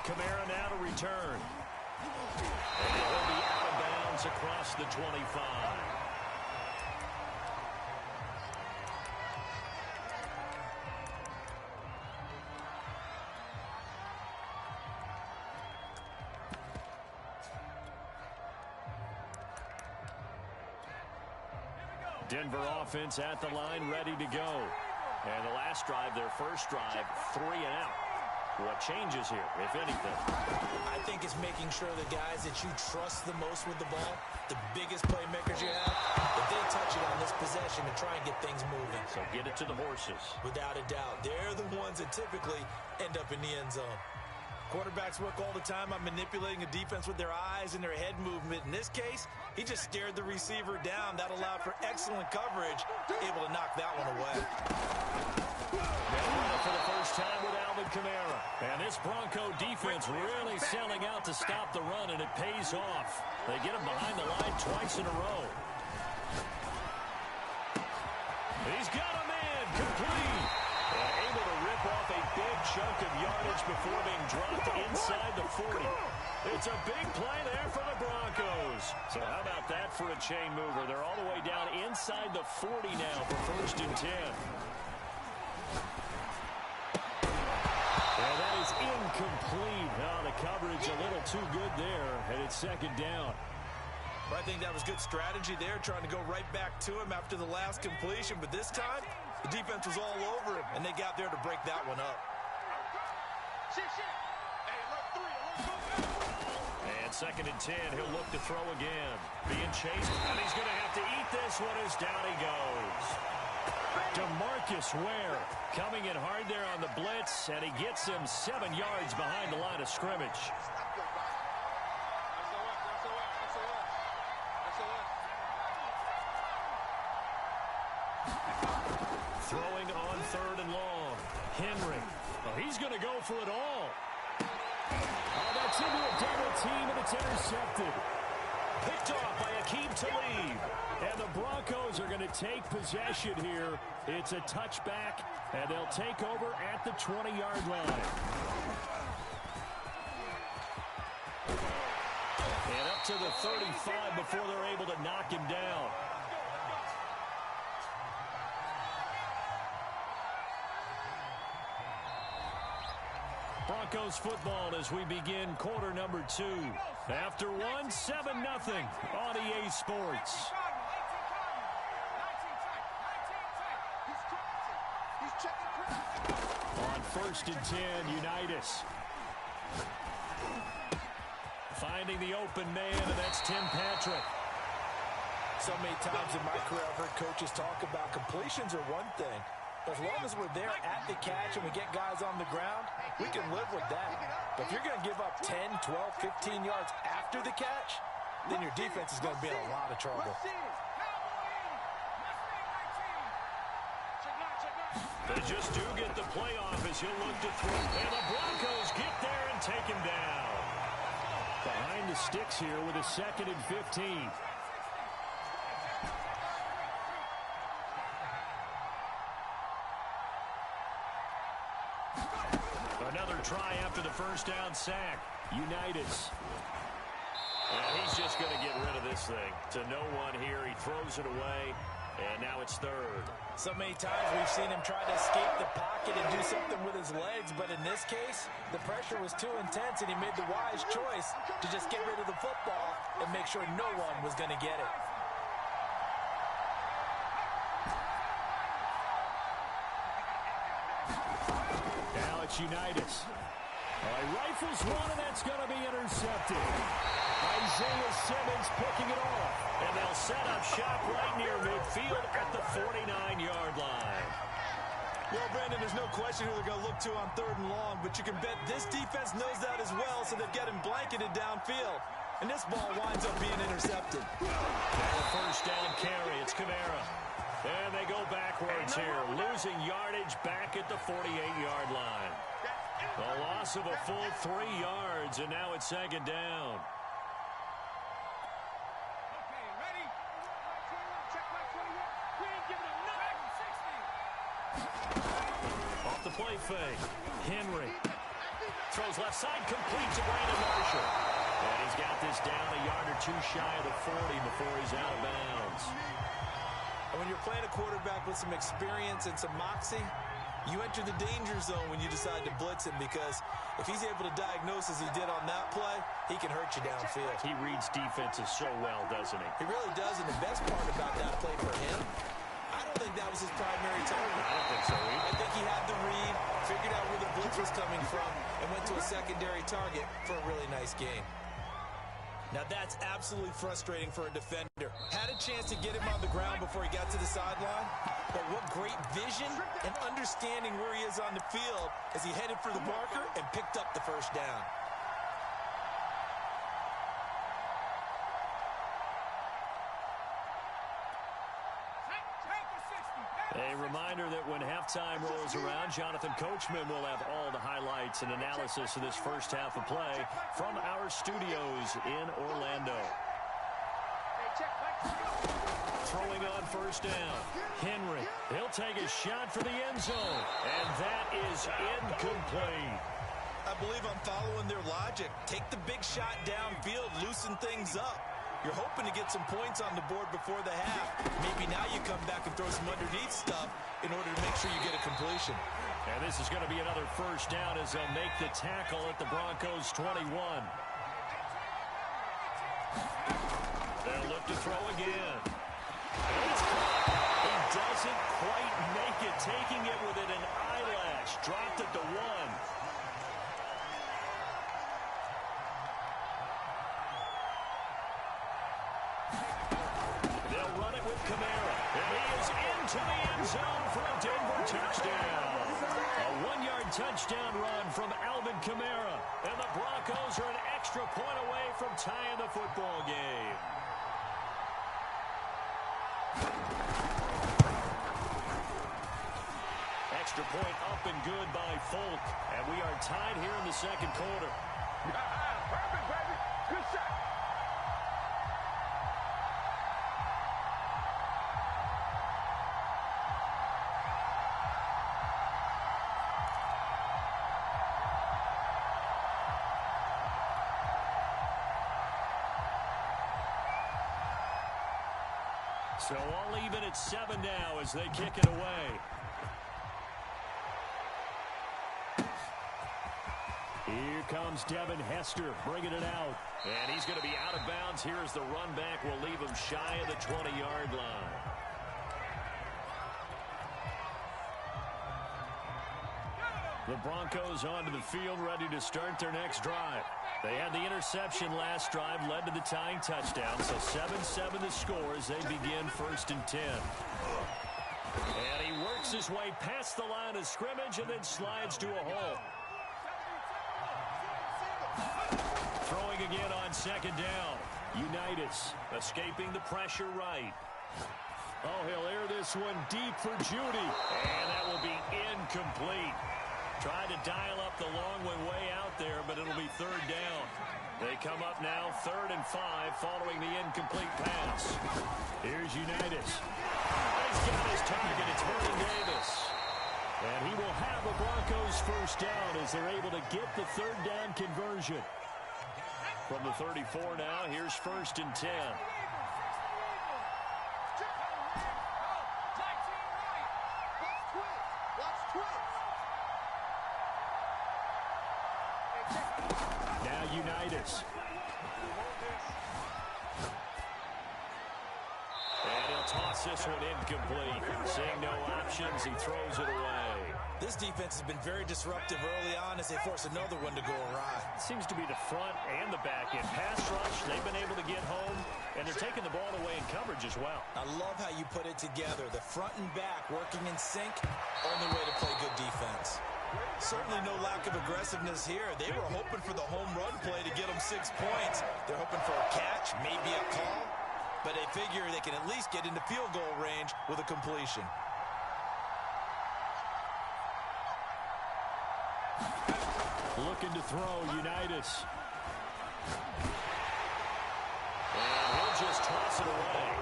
Kamara now to return. And he'll be out of bounds across the 25. Denver offense at the line, ready to go. And the last drive, their first drive, 3 and out. What changes here, if anything? I think it's making sure the guys that you trust the most with the ball, the biggest playmakers you have, that they touch it on this possession to try and get things moving. So get it to the horses. Without a doubt. They're the ones that typically end up in the end zone. Quarterbacks work all the time on manipulating a defense with their eyes and their head movement. In this case, he just stared the receiver down. That allowed for excellent coverage, able to knock that one away. They'll run it for the first time with Alvin Kamara. And this Bronco defense really selling out to stop the run, and it pays off. They get him behind the line twice in a row. He's got a man complete. And able to rip off a big chunk of yardage before being dropped inside the 40. It's a big play there for the Broncos. So how about that for a chain mover? They're all the way down inside the 40 now for 1st and 10. And that is incomplete. Oh, the coverage a little too good there, and it's 2nd down. I think that was good strategy there, trying to go right back to him after the last completion. But this time, the defense was all over him, and they got there to break that one up. And 2nd and 10, he'll look to throw again. Being chased, and he's going to have to eat this one as down he goes. DeMarcus Ware coming in hard there on the blitz, and he gets him 7 yards behind the line of scrimmage. Throwing on 3rd and long. Henry. Oh, he's going to go for it all. Oh, that's into a double team, and it's intercepted. Picked off by Aqib Talib. And the Broncos are going to take possession here. It's a touchback, and they'll take over at the 20-yard line. And up to the 35 before they're able to knock him down. Broncos football as we begin quarter number 2. After one, 7-0 on EA Sports. On 1st and 10, Unitas. Finding the open man, and that's Tim Patrick. So many times in my career I've heard coaches talk about completions are one thing. As long as we're there at the catch and we get guys on the ground, we can live with that. But if you're going to give up 10, 12, 15 yards after the catch, then your defense is going to be in a lot of trouble. They just do get the playoff as he'll look to throw. And the Broncos get there and take him down. Behind the sticks here with a 2nd and 15. Another try after the first down sack. Unitas. And he's just going to get rid of this thing. To no one here. He throws it away. And now it's 3rd. So many times we've seen him try to escape the pocket and do something with his legs. But in this case, the pressure was too intense, and he made the wise choice to just get rid of the football and make sure no one was going to get it. Now it's Unitas. He rifles one, and that's going to be intercepted. Isaiah Simmons picking it off. And they'll set up shop right near midfield at the 49-yard line. Well, Brandon, there's no question who they're going to look to on 3rd and long, but you can bet this defense knows that as well, so they've got him blanketed downfield. And this ball winds up being intercepted. And a first down carry. It's Kamara. And they go backwards here, losing yardage back at the 48-yard line. A loss of a full 3 yards, and now it's 2nd down. Off the play fake. Henry throws left side, complete to Brandon Marshall. And he's got this down a yard or 2 shy of the 40 before he's out of bounds. And when you're playing a quarterback with some experience and some moxie, you enter the danger zone when you decide to blitz him, because if he's able to diagnose as he did on that play, he can hurt you downfield. He reads defenses so well, doesn't he? He really does, and the best part about that play for him, I don't think that was his primary target. I don't think so either. I think he had the read, figured out where the blitz was coming from, and went to a secondary target for a really nice gain. Now that's absolutely frustrating for a defender. Had a chance to get him on the ground before he got to the sideline, but what great vision and understanding where he is on the field as he headed for the marker and picked up the first down. A reminder that when halftime rolls around, Jonathan Coachman will have all the highlights and analysis of this first half of play from our studios in Orlando. Throwing on first down. Henry, he'll take a shot for the end zone, and that is incomplete. I believe I'm following their logic. Take the big shot downfield, loosen things up. You're hoping to get some points on the board before the half. Maybe now you come back and throw some underneath stuff in order to make sure you get a completion. And this is going to be another first down as they'll make the tackle at the Broncos 21. They'll look to throw again. He doesn't quite make it, taking it within an eyelash. Dropped at the 1. Kamara, and he is into the end zone for a Denver touchdown. A 1-yard touchdown run from Alvin Kamara, and the Broncos are an extra point away from tying the football game. Extra point up and good by Folk, and we are tied here in the second quarter. Perfect, baby. Good shot. So all even at 7 now as they kick it away. Here comes Devin Hester bringing it out. And he's going to be out of bounds here as the run back will leave him shy of the 20-yard line. The Broncos onto the field ready to start their next drive. They had the interception last drive, led to the tying touchdown. So 7-7 the score as they begin 1st and 10. And he works his way past the line of scrimmage and then slides to a hole. Throwing again on 2nd down. Unitas escaping the pressure right. Oh, he'll air this one deep for Judy. And that will be incomplete. Tried to dial up the long way out there, but it'll be 3rd down. They come up now 3rd and 5 following the incomplete pass. Here's Unitas. He's got his target. It's Vernon Davis. And he will have a Broncos 1st down as they're able to get the 3rd down conversion. From the 34 now, here's 1st and 10. Now Unitas. And he'll toss this one incomplete. Seeing no options, he throws it away. This defense has been very disruptive early on as they force another one to go awry. It seems to be the front and the back end. Pass rush, they've been able to get home, and they're taking the ball away in coverage as well. I love how you put it together. The front and back working in sync, only way to play good defense. Certainly no lack of aggressiveness here. They were hoping for the home run play to get them 6 points. They're hoping for a catch, maybe a call, but they figure they can at least get into field goal range with a completion. Looking to throw, Unitas. And he'll just toss it away.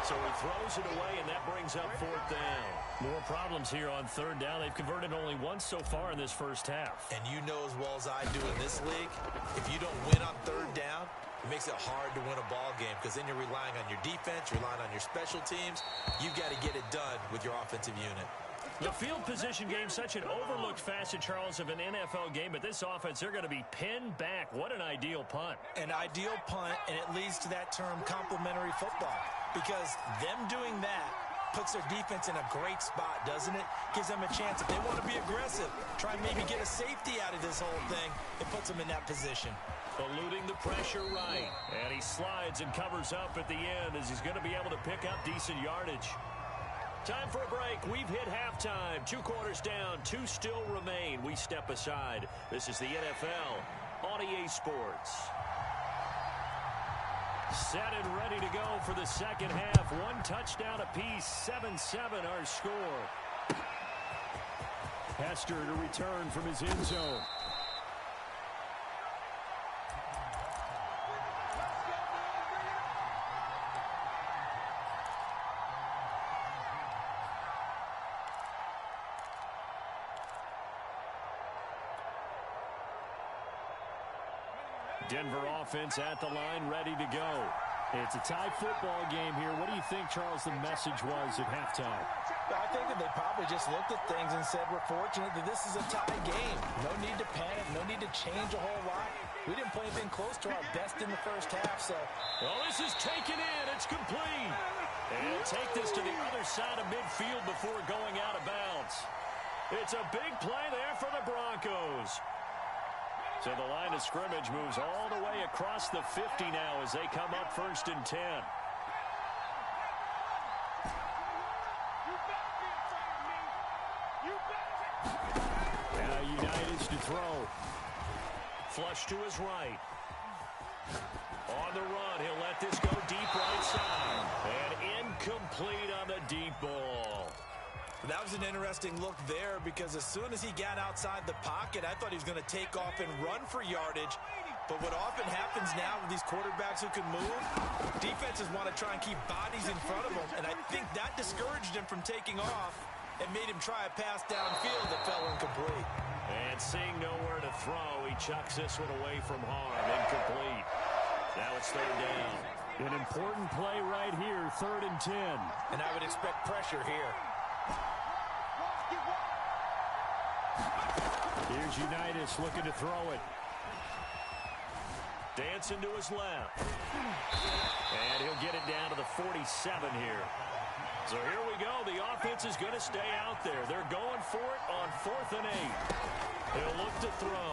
So he throws it away, and that brings up 4th down. More problems here on 3rd down. They've converted only once so far in this first half. And you know as well as I do in this league, if you don't win on 3rd down, it makes it hard to win a ball game because then you're relying on your defense, you're relying on your special teams. You've got to get it done with your offensive unit. The field position game, such an overlooked facet, Charles, of an NFL game, but this offense, they're going to be pinned back. What an ideal punt. An ideal punt, and it leads to that term complementary football, because them doing that puts their defense in a great spot, doesn't it? Gives them a chance. If they want to be aggressive, try and maybe get a safety out of this whole thing, it puts them in that position. Eluding the pressure right, and he slides and covers up at the end as he's going to be able to pick up decent yardage. Time for a break. We've hit halftime. 2 quarters down. 2 still remain. We step aside. This is the NFL on EA Sports. Set and ready to go for the second half. 1 touchdown apiece. 7-7 our score. Hester to return from his end zone. Denver offense at the line, ready to go. It's a tie football game here. What do you think, Charles, the message was at halftime? Well, I think that they probably just looked at things and said, we're fortunate that this is a tie game. No need to panic. No need to change a whole lot. We didn't play anything close to our best in the first half, so. Well, this is taken in. It's complete. And he'll take this to the other side of midfield before going out of bounds. It's a big play there for the Broncos. So the line of scrimmage moves all the way across the 50 now as they come up 1st and 10. Now Unitas to throw. Flush to his right. On the run, he'll let this go deep right side. And incomplete on the deep ball. That was an interesting look there because as soon as he got outside the pocket, I thought he was going to take off and run for yardage. But what often happens now with these quarterbacks who can move, defenses want to try and keep bodies in front of them. And I think that discouraged him from taking off and made him try a pass downfield that fell incomplete. And seeing nowhere to throw, he chucks this one away from harm. Incomplete. Now it's 3rd down. An important play right here, 3rd and 10. And I would expect pressure here. Here's Unitas looking to throw it. Dancing to his left. And he'll get it down to the 47 here. So here we go. The offense is going to stay out there. They're going for it on 4th and 8. He'll look to throw.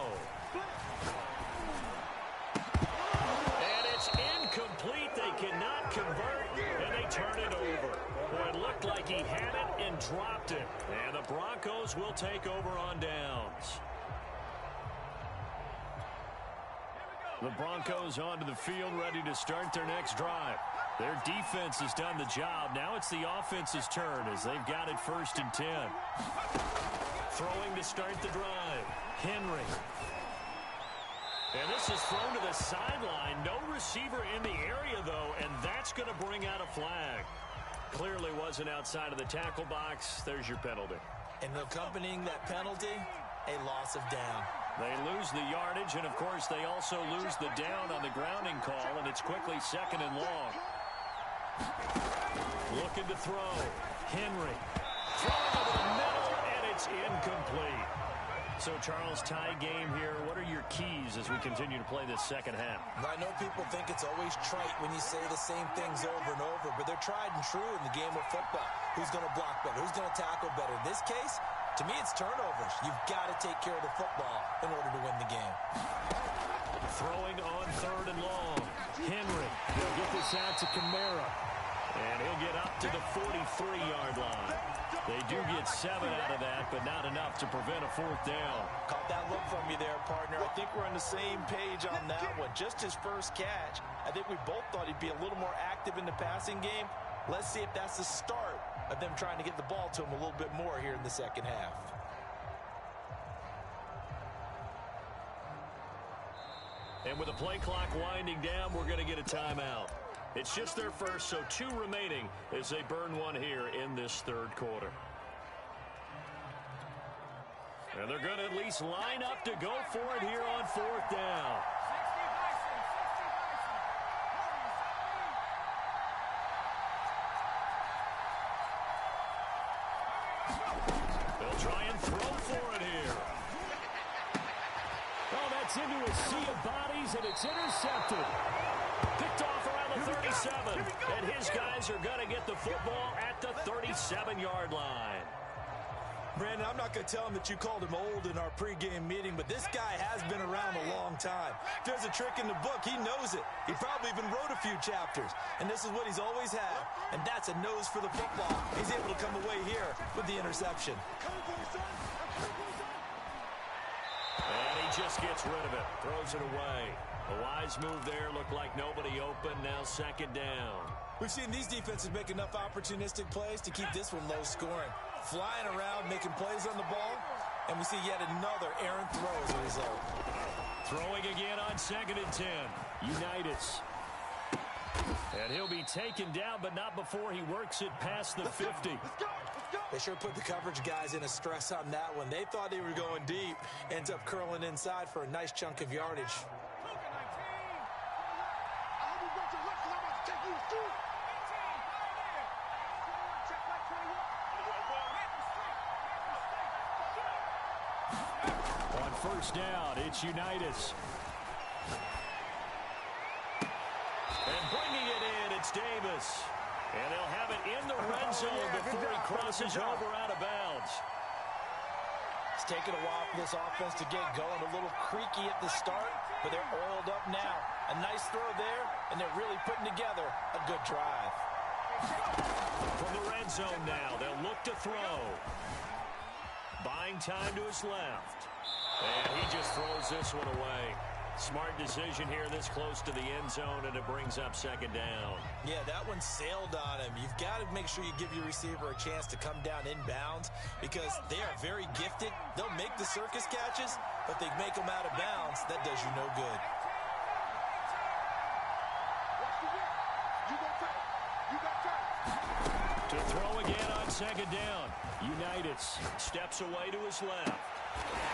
And it's incomplete. They cannot convert, and they turn it over. Well, it looked like he had it and dropped it. And the Broncos will take over on downs. The Broncos onto the field, ready to start their next drive. Their defense has done the job. Now it's the offense's turn as they've got it 1st and 10. Throwing to start the drive. Henry. And this is thrown to the sideline. No receiver in the area, though, and that's going to bring out a flag. Clearly wasn't outside of the tackle box. There's your penalty. And accompanying that penalty, a loss of down. They lose the yardage, and, of course, they also lose the down on the grounding call, and it's quickly 2nd and long. Looking to throw. Henry. Throwing over the middle, and it's incomplete. So, Charles, tie game here. What are your keys as we continue to play this second half? I know people think it's always trite when you say the same things over and over, but they're tried and true in the game of football. Who's going to block better? Who's going to tackle better? In this case, to me, it's turnovers. You've got to take care of the football in order to win the game. Throwing on 3rd and long. Henry. They'll get this out to Kamara. And he'll get up to the 43-yard line. They do get 7 out of that, but not enough to prevent a 4th down. Caught that look from you there, partner. I think we're on the same page on that one. Just his first catch. I think we both thought he'd be a little more active in the passing game. Let's see if that's the start of them trying to get the ball to him a little bit more here in the second half. And with the play clock winding down, we're going to get a timeout. It's just their first, so 2 remaining as they burn one here in this 3rd quarter. And they're going to at least line up to go for it here on 4th down. They'll try and throw for it here. Oh, that's into a sea of bodies, and it's intercepted. Picked off around the 37, and his guys are going to get the football at the 37-yard line. Brandon, I'm not going to tell him that you called him old in our pregame meeting, but this guy has been around a long time. If there's a trick in the book, he knows it. He probably even wrote a few chapters, and this is what he's always had, and that's a nose for the football. He's able to come away here with the interception. And he just gets rid of it, throws it away. A wise move there, looked like nobody open, now 2nd down. We've seen these defenses make enough opportunistic plays to keep this one low scoring. Flying around, making plays on the ball, and we see yet another errant throw as a result. Throwing again on 2nd and 10. Unitas. And he'll be taken down, but not before he works it past the 50. They sure put the coverage guys in a stress on that one. They thought they were going deep. Ends up curling inside for a nice chunk of yardage. On 1st down, it's Unitas. And bringing it in, it's Davis. And they'll have it in the red zone before he crosses over out of bounds. It's taken a while for this offense to get going. A little creaky at the start, but they're oiled up now. A nice throw there, and they're really putting together a good drive. From the red zone now, they'll look to throw. Buying time to his left. And he just throws this one away. Smart decision here this close to the end zone, and it brings up 2nd down. Yeah, that one sailed on him. You've got to make sure you give your receiver a chance to come down inbounds because they are very gifted. They'll make the circus catches, but they make them out of bounds. That does you no good. To throw again on 2nd down. Unitas steps away to his left.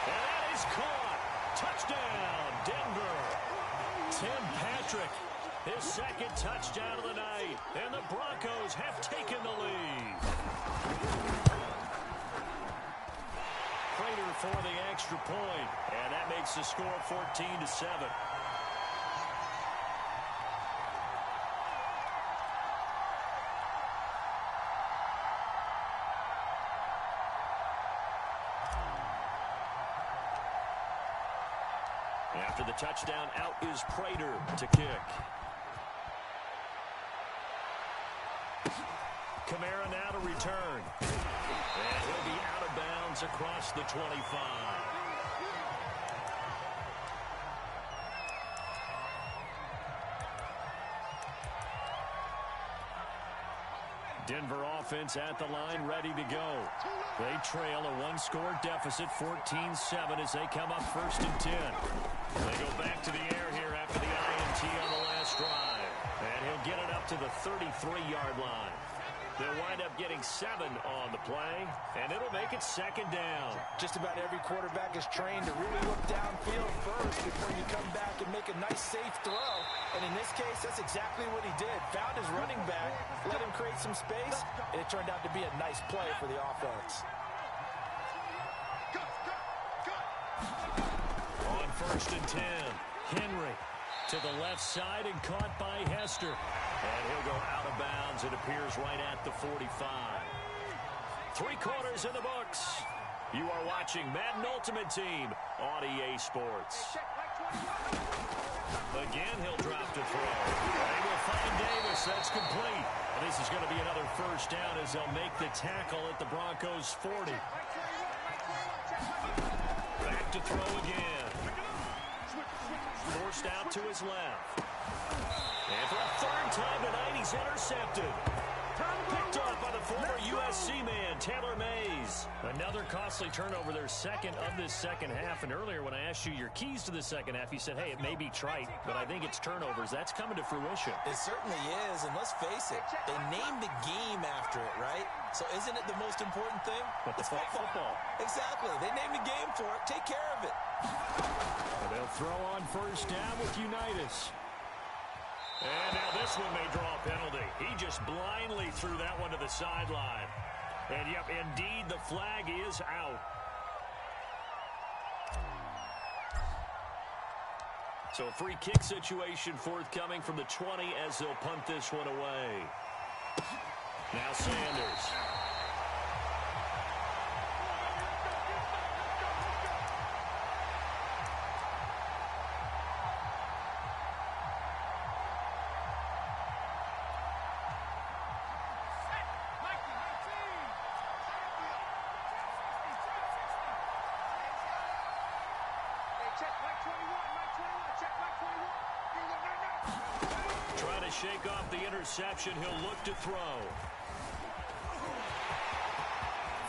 And that is caught. Touchdown, Denver. Tim Patrick His second touchdown of the night, and the Broncos have taken the lead. Prater for the extra point, and that makes the score 14-7. After the touchdown, out is Prater to kick. Kamara now to return. And he'll be out of bounds across the 25. Denver offense at the line, ready to go. They trail a one-score deficit, 14-7, as they come up 1st and 10. They go back to the air here after the INT on the last drive. And he'll get it up to the 33-yard line. They'll wind up getting 7 on the play, and it'll make it 2nd down. Just about every quarterback is trained to really look downfield first before you come back and make a nice, safe throw. And in this case, that's exactly what he did. Found his running back, let him create some space, and it turned out to be a nice play for the offense. On 1st and 10, Henry to the left side and caught by Hester. And he'll go out of bounds. It appears right at the 45. 3 quarters in the books. You are watching Madden Ultimate Team on EA Sports. Again, he'll drop to throw. They will find Davis. That's complete. And this is going to be another 1st down as they'll make the tackle at the Broncos' 40. Back to throw again. Forced out to his left. And for a 3rd time tonight, he's intercepted. Picked off by the former USC man, Taylor Mays. Another costly turnover, their 2nd of this 2nd half. And earlier when I asked you your keys to the 2nd half, you said, hey, it may be trite, but I think it's turnovers. That's coming to fruition. It certainly is, and let's face it, they named the game after it, right? So isn't it the most important thing? But it's football. Exactly. They named the game for it. Take care of it. And they'll throw on 1st down with Unitas. And now this one may draw a penalty. He just blindly threw that one to the sideline. And, yep, indeed, the flag is out. So a free kick situation forthcoming from the 20 as they'll punt this one away. Now Sanders. Trying to shake off the interception. He'll look to throw.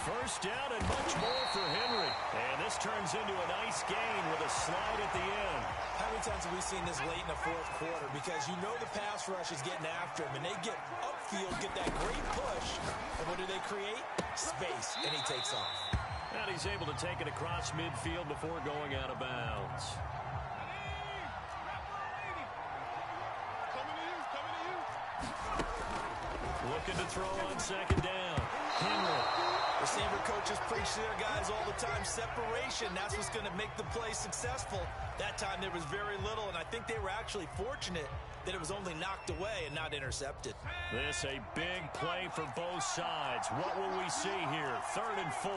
1st down and much more for Henry. And this turns into a nice gain with a slide at the end. How many times have we seen this late in the 4th quarter? Because you know the pass rush is getting after him, and they get upfield, get that great push. And what do they create? Space, and he takes off. And he's able to take it across midfield before going out of bounds. Looking to throw on 2nd down. Henry. Receiver coaches preach to their guys all the time. Separation, that's what's going to make the play successful. That time there was very little, and I think they were actually fortunate that it was only knocked away and not intercepted. This a big play for both sides. What will we see here? 3rd and 4.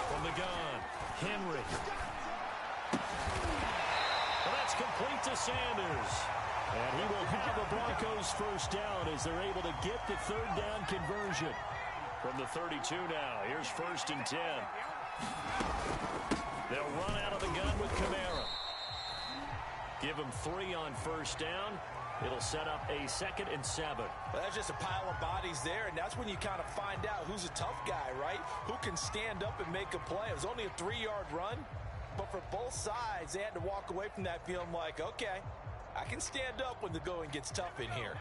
From the gun, Henry. That's complete to Sanders. And he will have a Broncos 1st down as they're able to get the 3rd down conversion. From the 32 now, here's 1st and 10. They'll run out of the gun with Kamara. Give him 3 on 1st down. It'll set up a 2nd and 7. Well, that's just a pile of bodies there, and that's when you kind of find out who's a tough guy, right? Who can stand up and make a play. It was only a 3-yard run, but for both sides, they had to walk away from that feeling like, okay, I can stand up when the going gets tough in here.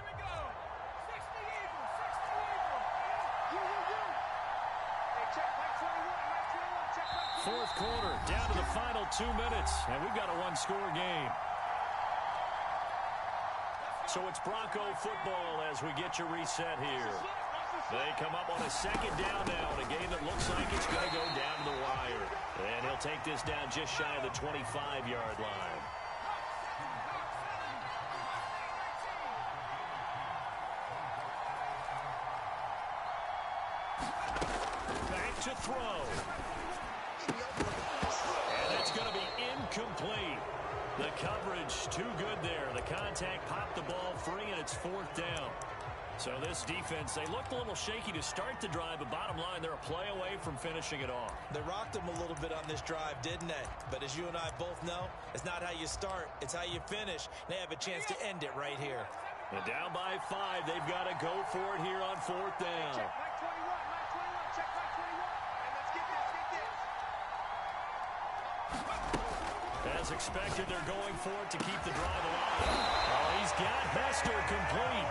fourth quarter, down to the final 2 minutes, and we've got a one-score game. So it's Bronco football as we get you reset here. They come up on a second down now in a game that looks like it's going to go down to the wire. And he'll take this down just shy of the 25-yard line. Back to throw. And that's going to be incomplete. The coverage too good there. The contact popped the ball free, and it's fourth down. So this defense, they looked a little shaky to start the drive, but bottom line, they're a play away from finishing it off. They rocked them a little bit on this drive, didn't they? But as you and I both know, it's not how you start, it's how you finish. They have a chance to end it right here. And down by 5, they've got to go for it here on fourth down. Check Mike 21, check Mike 21. And let's get this. As expected, they're going for it to keep the drive alive. Oh, he's got Hester complete.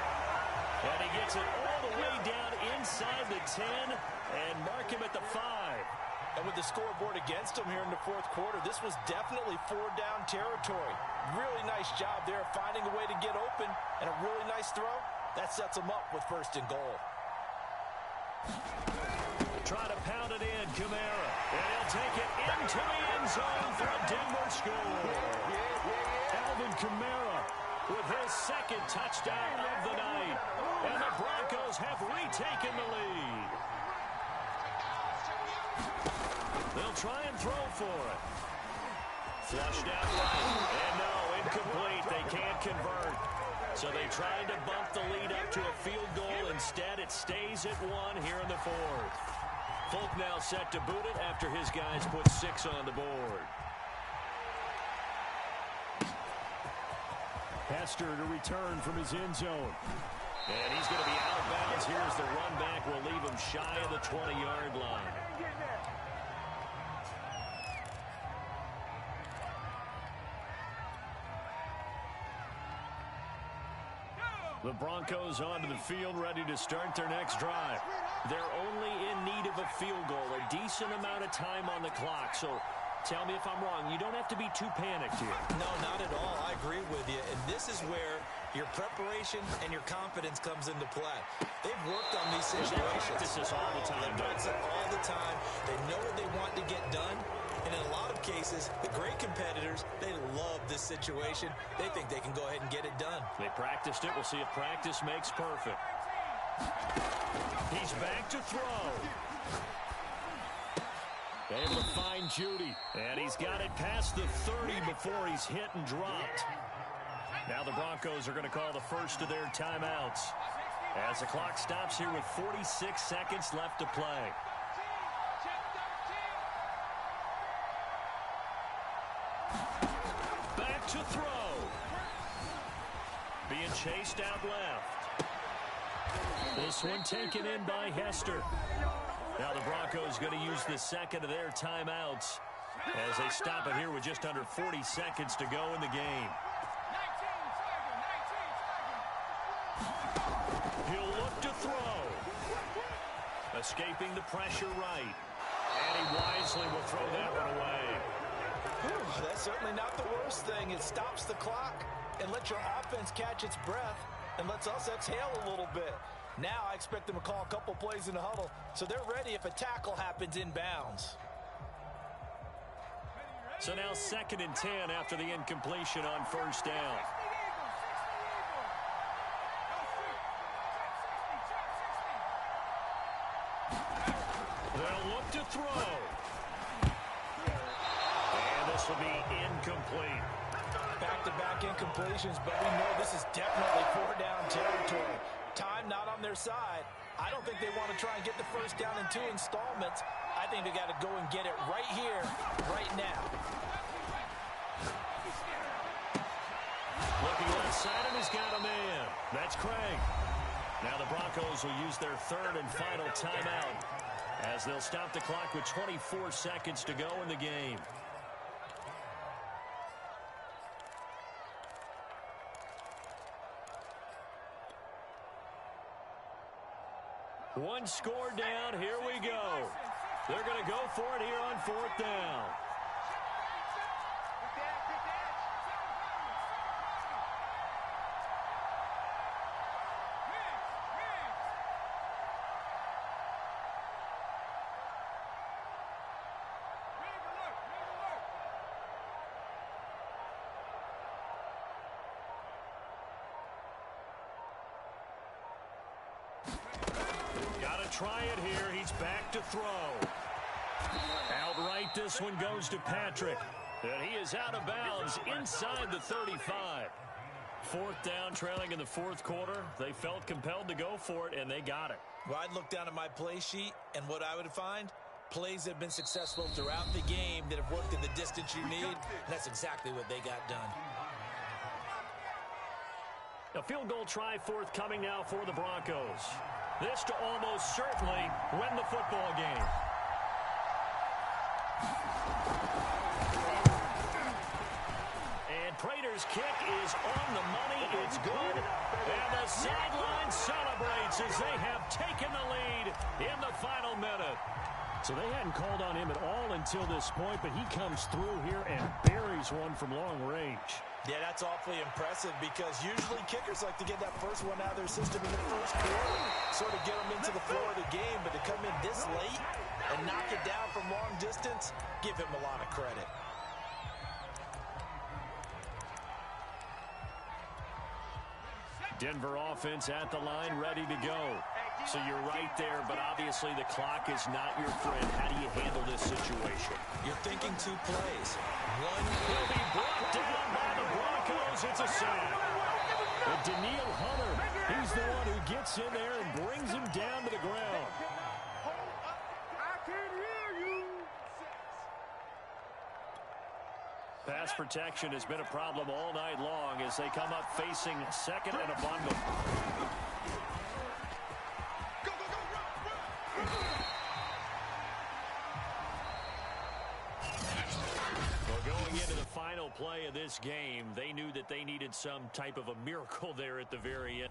And he gets it all the way down inside the 10 and mark him at the 5. And with the scoreboard against him here in the fourth quarter, this was definitely four-down territory. Really nice job there finding a way to get open, and a really nice throw. That sets him up with first and goal. Try to pound it in, Kamara. And he'll take it into the end zone for a Denver score. Alvin Kamara with his second touchdown of the night. And the Broncos have retaken the lead. They'll try and throw for it. Flushed out right. And no, incomplete. They can't convert. So they tried to bump the lead up to a field goal. Instead, it stays at 1 here in the fourth. Folk now set to boot it after his guys put 6 on the board. Hester to return from his end zone. And he's going to be out of bounds. Here's the run back. Will leave him shy of the 20-yard line. The Broncos onto the field, ready to start their next drive. They're only in need of a field goal, a decent amount of time on the clock. So tell me if I'm wrong. You don't have to be too panicked here. No, not at all. I agree with you. And this is where your preparation and your confidence comes into play. They've worked on these situations. They practice this all the time. They practice it all the time. They know what they want to get done. And in a lot of cases, the great competitors, they love this situation. They think they can go ahead and get it done. They practiced it. We'll see if practice makes perfect. He's back to throw. Able to find Judy. And he's got it past the 30 before he's hit and dropped. Now the Broncos are going to call the first of their timeouts as the clock stops here with 46 seconds left to play. Back to throw. Being chased out left. This one taken in by Hester. Now the Broncos going to use the second of their timeouts as they stop it here with just under 40 seconds to go in the game. He'll look to throw. Escaping the pressure right. And he wisely will throw that one away. Whew, that's certainly not the worst thing. It stops the clock and lets your offense catch its breath and lets us exhale a little bit. Now I expect them to call a couple plays in the huddle, so they're ready if a tackle happens inbounds. So now 2nd and 10 after the incompletion on first down. They'll look to throw. And this will be incomplete. Back-to-back incompletions, but we know this is definitely four-down territory. Time not on their side. I don't think they want to try and get the first down in 2 installments. I think they got to go and get it right here, right now. Looking left side, and he's got a man. That's Craig. Now the Broncos will use their 3rd and final timeout as they'll stop the clock with 24 seconds to go in the game. One score down. Here we go. They're going to go for it here on 4th down. Try it here. He's back to throw. Outright, this one goes to Patrick. And he is out of bounds inside the 35. 4th down, trailing in the 4th quarter. They felt compelled to go for it, and they got it. Well, I'd look down at my play sheet, and what I would find, plays that have been successful throughout the game that have worked in the distance you need, and that's exactly what they got done. A field goal try forthcoming now for the Broncos. This to almost certainly win the football game. And Prater's kick is on the money. It's good. And the sideline celebrates as they have taken the lead in the final minute. So they hadn't called on him at all until this point, but he comes through here and buries one from long range. Yeah, that's awfully impressive because usually kickers like to get that first one out of their system in the first quarter, sort of get them into the flow of the game, but to come in this late and knock it down from long distance, give him a lot of credit. Denver offense at the line, ready to go. So you're right there, but obviously the clock is not your friend. How do you handle this situation? You're thinking 2 plays. One will be brought down by the Broncos. It's a sack. And Daniil Hunter, he's the one who gets in there and brings him down to the ground. I can hear you. Pass protection has been a problem all night long as they come up facing second and a bundle. Into the final play of this game, they knew that they needed some type of a miracle there at the very end.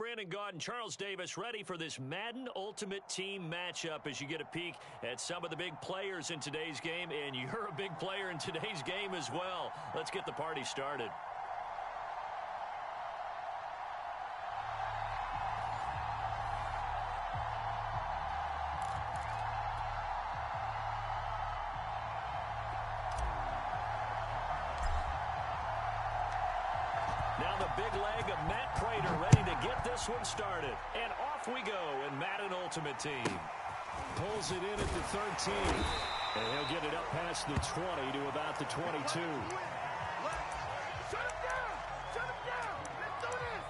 Grin and Gauden, Charles Davis ready for this Madden Ultimate Team matchup as you get a peek at some of the big players in today's game, and you're a big player in today's game as well. Let's get the party started. Now the big leg of Matt Prater ready to get this one started. And off we go in Madden Ultimate Team. Pulls it in at the 13. And he'll get it up past the 20 to about the 22. Shut him down! Shut him down! Let's do this!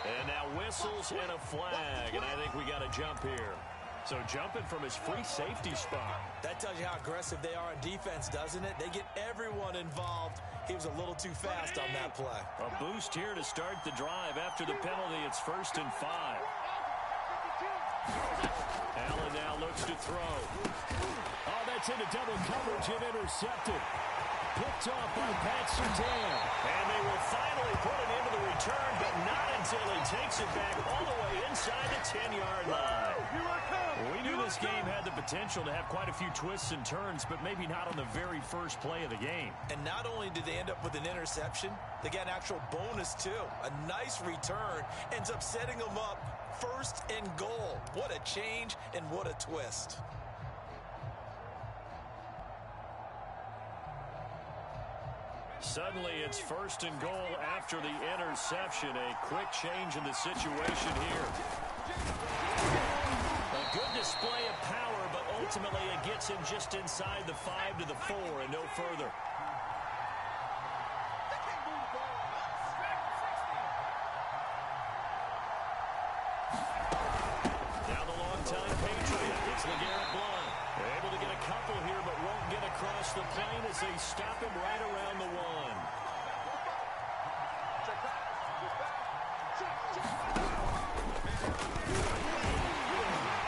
And now whistles and a flag, and I think we got a jump here. So jumping from his free safety spot. That tells you how aggressive they are on defense, doesn't it? They get everyone involved. He was a little too fast on that play. A boost here to start the drive. After the penalty, it's 1st and 5. Allen now looks to throw. Oh, that's into double coverage and intercepted. Picked off by Pat Surtain. And they will finally put it into the return, but not until he takes it back all the way inside the 10-yard line. We knew this game had the potential to have quite a few twists and turns, but maybe not on the very first play of the game. And not only did they end up with an interception, they got an actual bonus, too. A nice return ends up setting them up 1st and goal. What a change and what a twist. Suddenly, it's 1st and goal after the interception. A quick change in the situation here. A good display of power, but ultimately it gets him just inside the 5 to the 4 and no further. Now the long-time Patriot. It's LeGarrette Blount. Able to get a couple here, but won't get across the plane as they stop him right around the 1.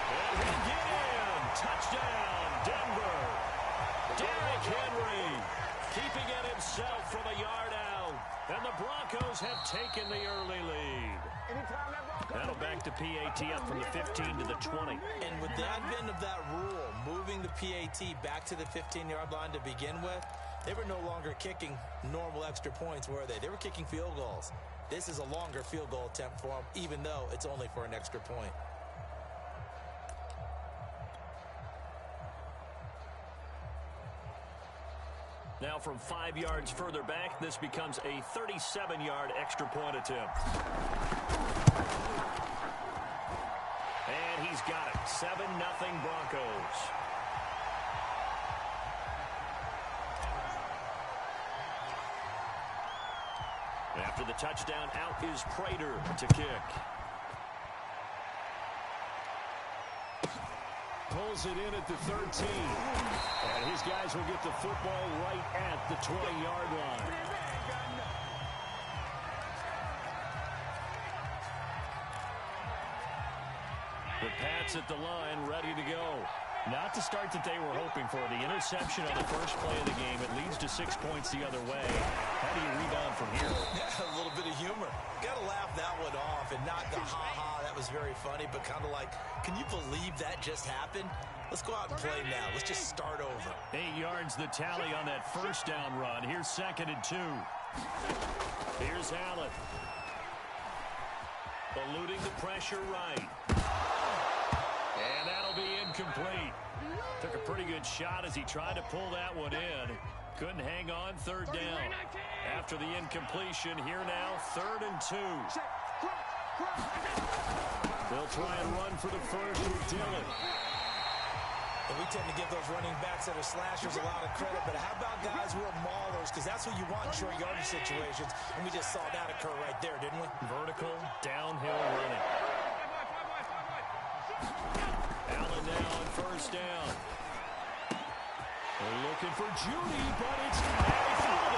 And he'll get in. Touchdown, Denver. Derrick Henry keeping it himself from a yard out. And the Broncos have taken the early lead. That'll back to PAT up from the 15 to the 20. And with the advent of that rule, moving the PAT back to the 15-yard line to begin with, they were no longer kicking normal extra points, were they? They were kicking field goals. This is a longer field goal attempt for them, even though it's only for an extra point. Now from 5 yards further back, this becomes a 37-yard extra point attempt. And he's got it. 7-0 Broncos. After the touchdown, out is Prater to kick. Pulls it in at the 13. And his guys will get the football right at the 20-yard line. The Pats at the line, ready to go. Not the start that they were hoping for. The interception on the first play of the game. It leads to 6 points the other way. How do you rebound from here? Yeah, a little bit of humor. Got to laugh that one off and not the ha-ha. That was very funny, but kind of like, can you believe that just happened? Let's go out and play now. Let's just start over. 8 yards the tally on that first down run. Here's 2nd and 2. Here's Allen. Eluding the pressure right. And that'll be incomplete. Took a pretty good shot as he tried to pull that one in. Couldn't hang on. 3rd down. After the incompletion, here now, 3rd and 2. They'll try and run for the first with Dillon. And we tend to give those running backs that are slashers a lot of credit, but how about guys who are maulers? Because that's what you want in short yardage situations, and we just saw that occur right there, didn't we? Vertical, downhill running. Allen now on first down. They're looking for Judy, but it's